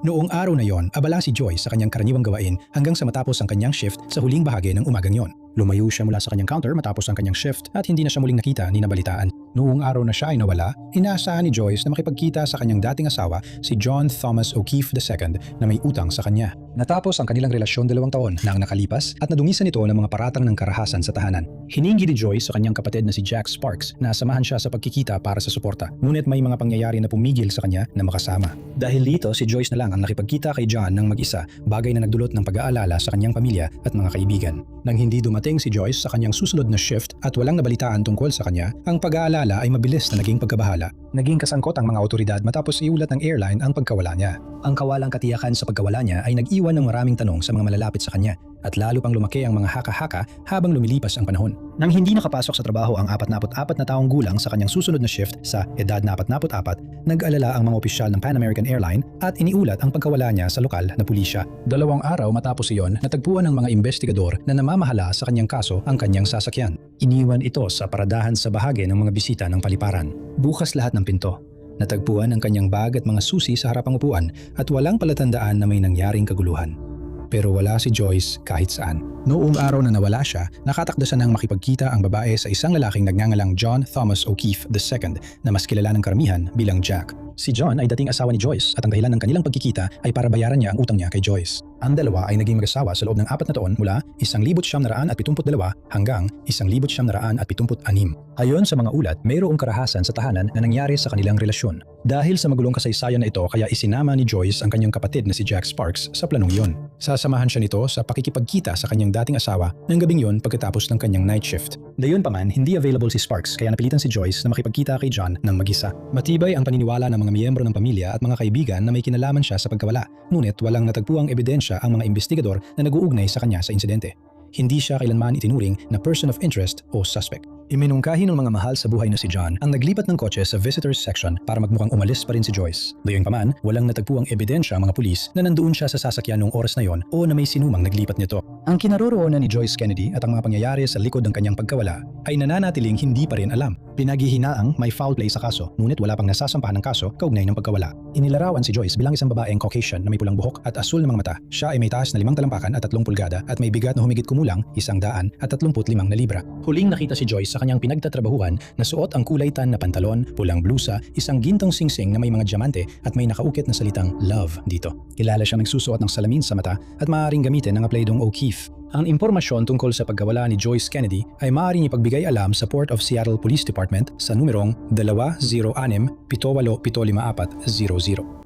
Noong araw na yon, abala si Joyce sa kanyang karaniwang gawain hanggang sa matapos ang kanyang shift sa huling bahagi ng umagang yon. Lumayo siya mula sa kanyang counter matapos ang kanyang shift at hindi na siya muling nakita ni nabalitaan. Noong araw na siya ay nawala, inaasahan ni Joyce na makipagkita sa kanyang dating asawa si John Thomas O'Keefe II na may utang sa kanya. Natapos ang kanilang relasyon 2 taon na ang nakalipas at nadungisan ito ng mga paratang ng karahasan sa tahanan. Hiningi ni Joyce sa kanyang kapatid na si Jack Sparks na samahan siya sa pagkikita para sa suporta. Ngunit may mga pangyayari na pumigil sa kanya na makasama. Dahil dito, si Joyce na lang ang nakipagkita kay John ng mag-isa, bagay na nagdulot ng pag-aalala sa kanyang pamilya at mga kaibigan. Nang hindi dumating si Joyce sa kanyang susunod na shift at walang nabalitaan tungkol sa kanya, ang pag-aalala ay mabilis na naging pagkabahala. Naging kasangkot ang mga otoridad matapos iulat ng airline ang pagkawala niya. Ang kawalang katiyakan sa pagkawala niya ay nag-iwan ng maraming tanong sa mga malalapit sa kanya at lalo pang lumaki ang mga haka-haka habang lumilipas ang panahon. Nang hindi nakapasok sa trabaho ang 44 na taong gulang sa kanyang susunod na shift sa edad na 44, nag-alala ang mga opisyal ng Pan American Airline at iniulat ang pagkawala niya sa lokal na pulisya. 2 araw matapos iyon, natagpuan ng mga investigador na namamahala sa kanyang kaso ang kanyang sasakyan. Iniwan ito sa paradahan sa bahagi ng mga bisita ng paliparan. Bukas lahat ng pinto. Natagpuan ang kanyang bag at mga susi sa harapang upuan at walang palatandaan na may nangyaring kaguluhan. Pero wala si Joyce kahit saan. Noong araw na nawala siya, nakatakdasan ng makipagkita ang babae sa isang lalaking nagngangalang John Thomas O'Keefe II na mas kilala ng karamihan bilang Jack. Si John ay dating asawa ni Joyce at ang dahilan ng kanilang pagkikita ay para bayaran niya ang utang niya kay Joyce. Ang dalawa ay naging mag-asawa sa loob ng 4 na taon mula 1972 hanggang 1976. Ayon sa mga ulat, mayroong karahasan sa tahanan na nangyari sa kanilang relasyon. Dahil sa magulong kasaysayan na ito, kaya isinama ni Joyce ang kanyang kapatid na si Jack Sparks sa planong iyon. Sasamahan siya nito sa pakikipagkita sa kanyang dating asawa ng gabing yon pagkatapos ng kanyang night shift. Gayunpaman, hindi available si Sparks kaya napilitan si Joyce na makipagkita kay John ng mag-isa. Matibay ang paniniwala ng mga miyembro ng pamilya at mga kaibigan na may kinalaman siya sa pagkawala, ngunit walang natagpuang ebidensya ang mga investigador na nag-uugnay sa kanya sa insidente. Hindi siya kailanman itinuring na person of interest o suspect. Iminungkahi ng mga mahal sa buhay na si John ang naglipat ng kotse sa visitors section para magmukhang umalis pa rin si Joyce. Gayunpaman, walang natagpuang ebidensya ang mga pulis na nandoon siya sa sasakyan noong oras na yon o na may sinumang naglipat nito. Ang kinaroroonan ni Joyce Kennedy at ang mga pangyayari sa likod ng kanyang pagkawala ay nananatiling hindi pa rin alam. Pinaghihinaang may foul play sa kaso, ngunit wala pang nasasampahan ng kaso kaugnay ng pagkawala. Inilarawan si Joyce bilang isang babaeng Caucasian na may pulang buhok at asul na mga mata. Siya ay may taas na 5 talampakan at 3 pulgada at may bigat na humigit kumulang 135 na libra. Huling nakita si Joyce sa kanyang pinagtatrabahuhan na suot ang kulay tan na pantalon, pulang blusa, isang gintong singsing na may mga diamante at may nakaukit na salitang love dito. Kilala siyang nagsusuot ng salamin sa mata at maaaring gamitin ng aplaydong O'Keefe. Ang impormasyon tungkol sa pagkawala ni Joyce Kennedy ay maaaring ipagbigay alam sa Port of Seattle Police Department sa numerong 206-7875400.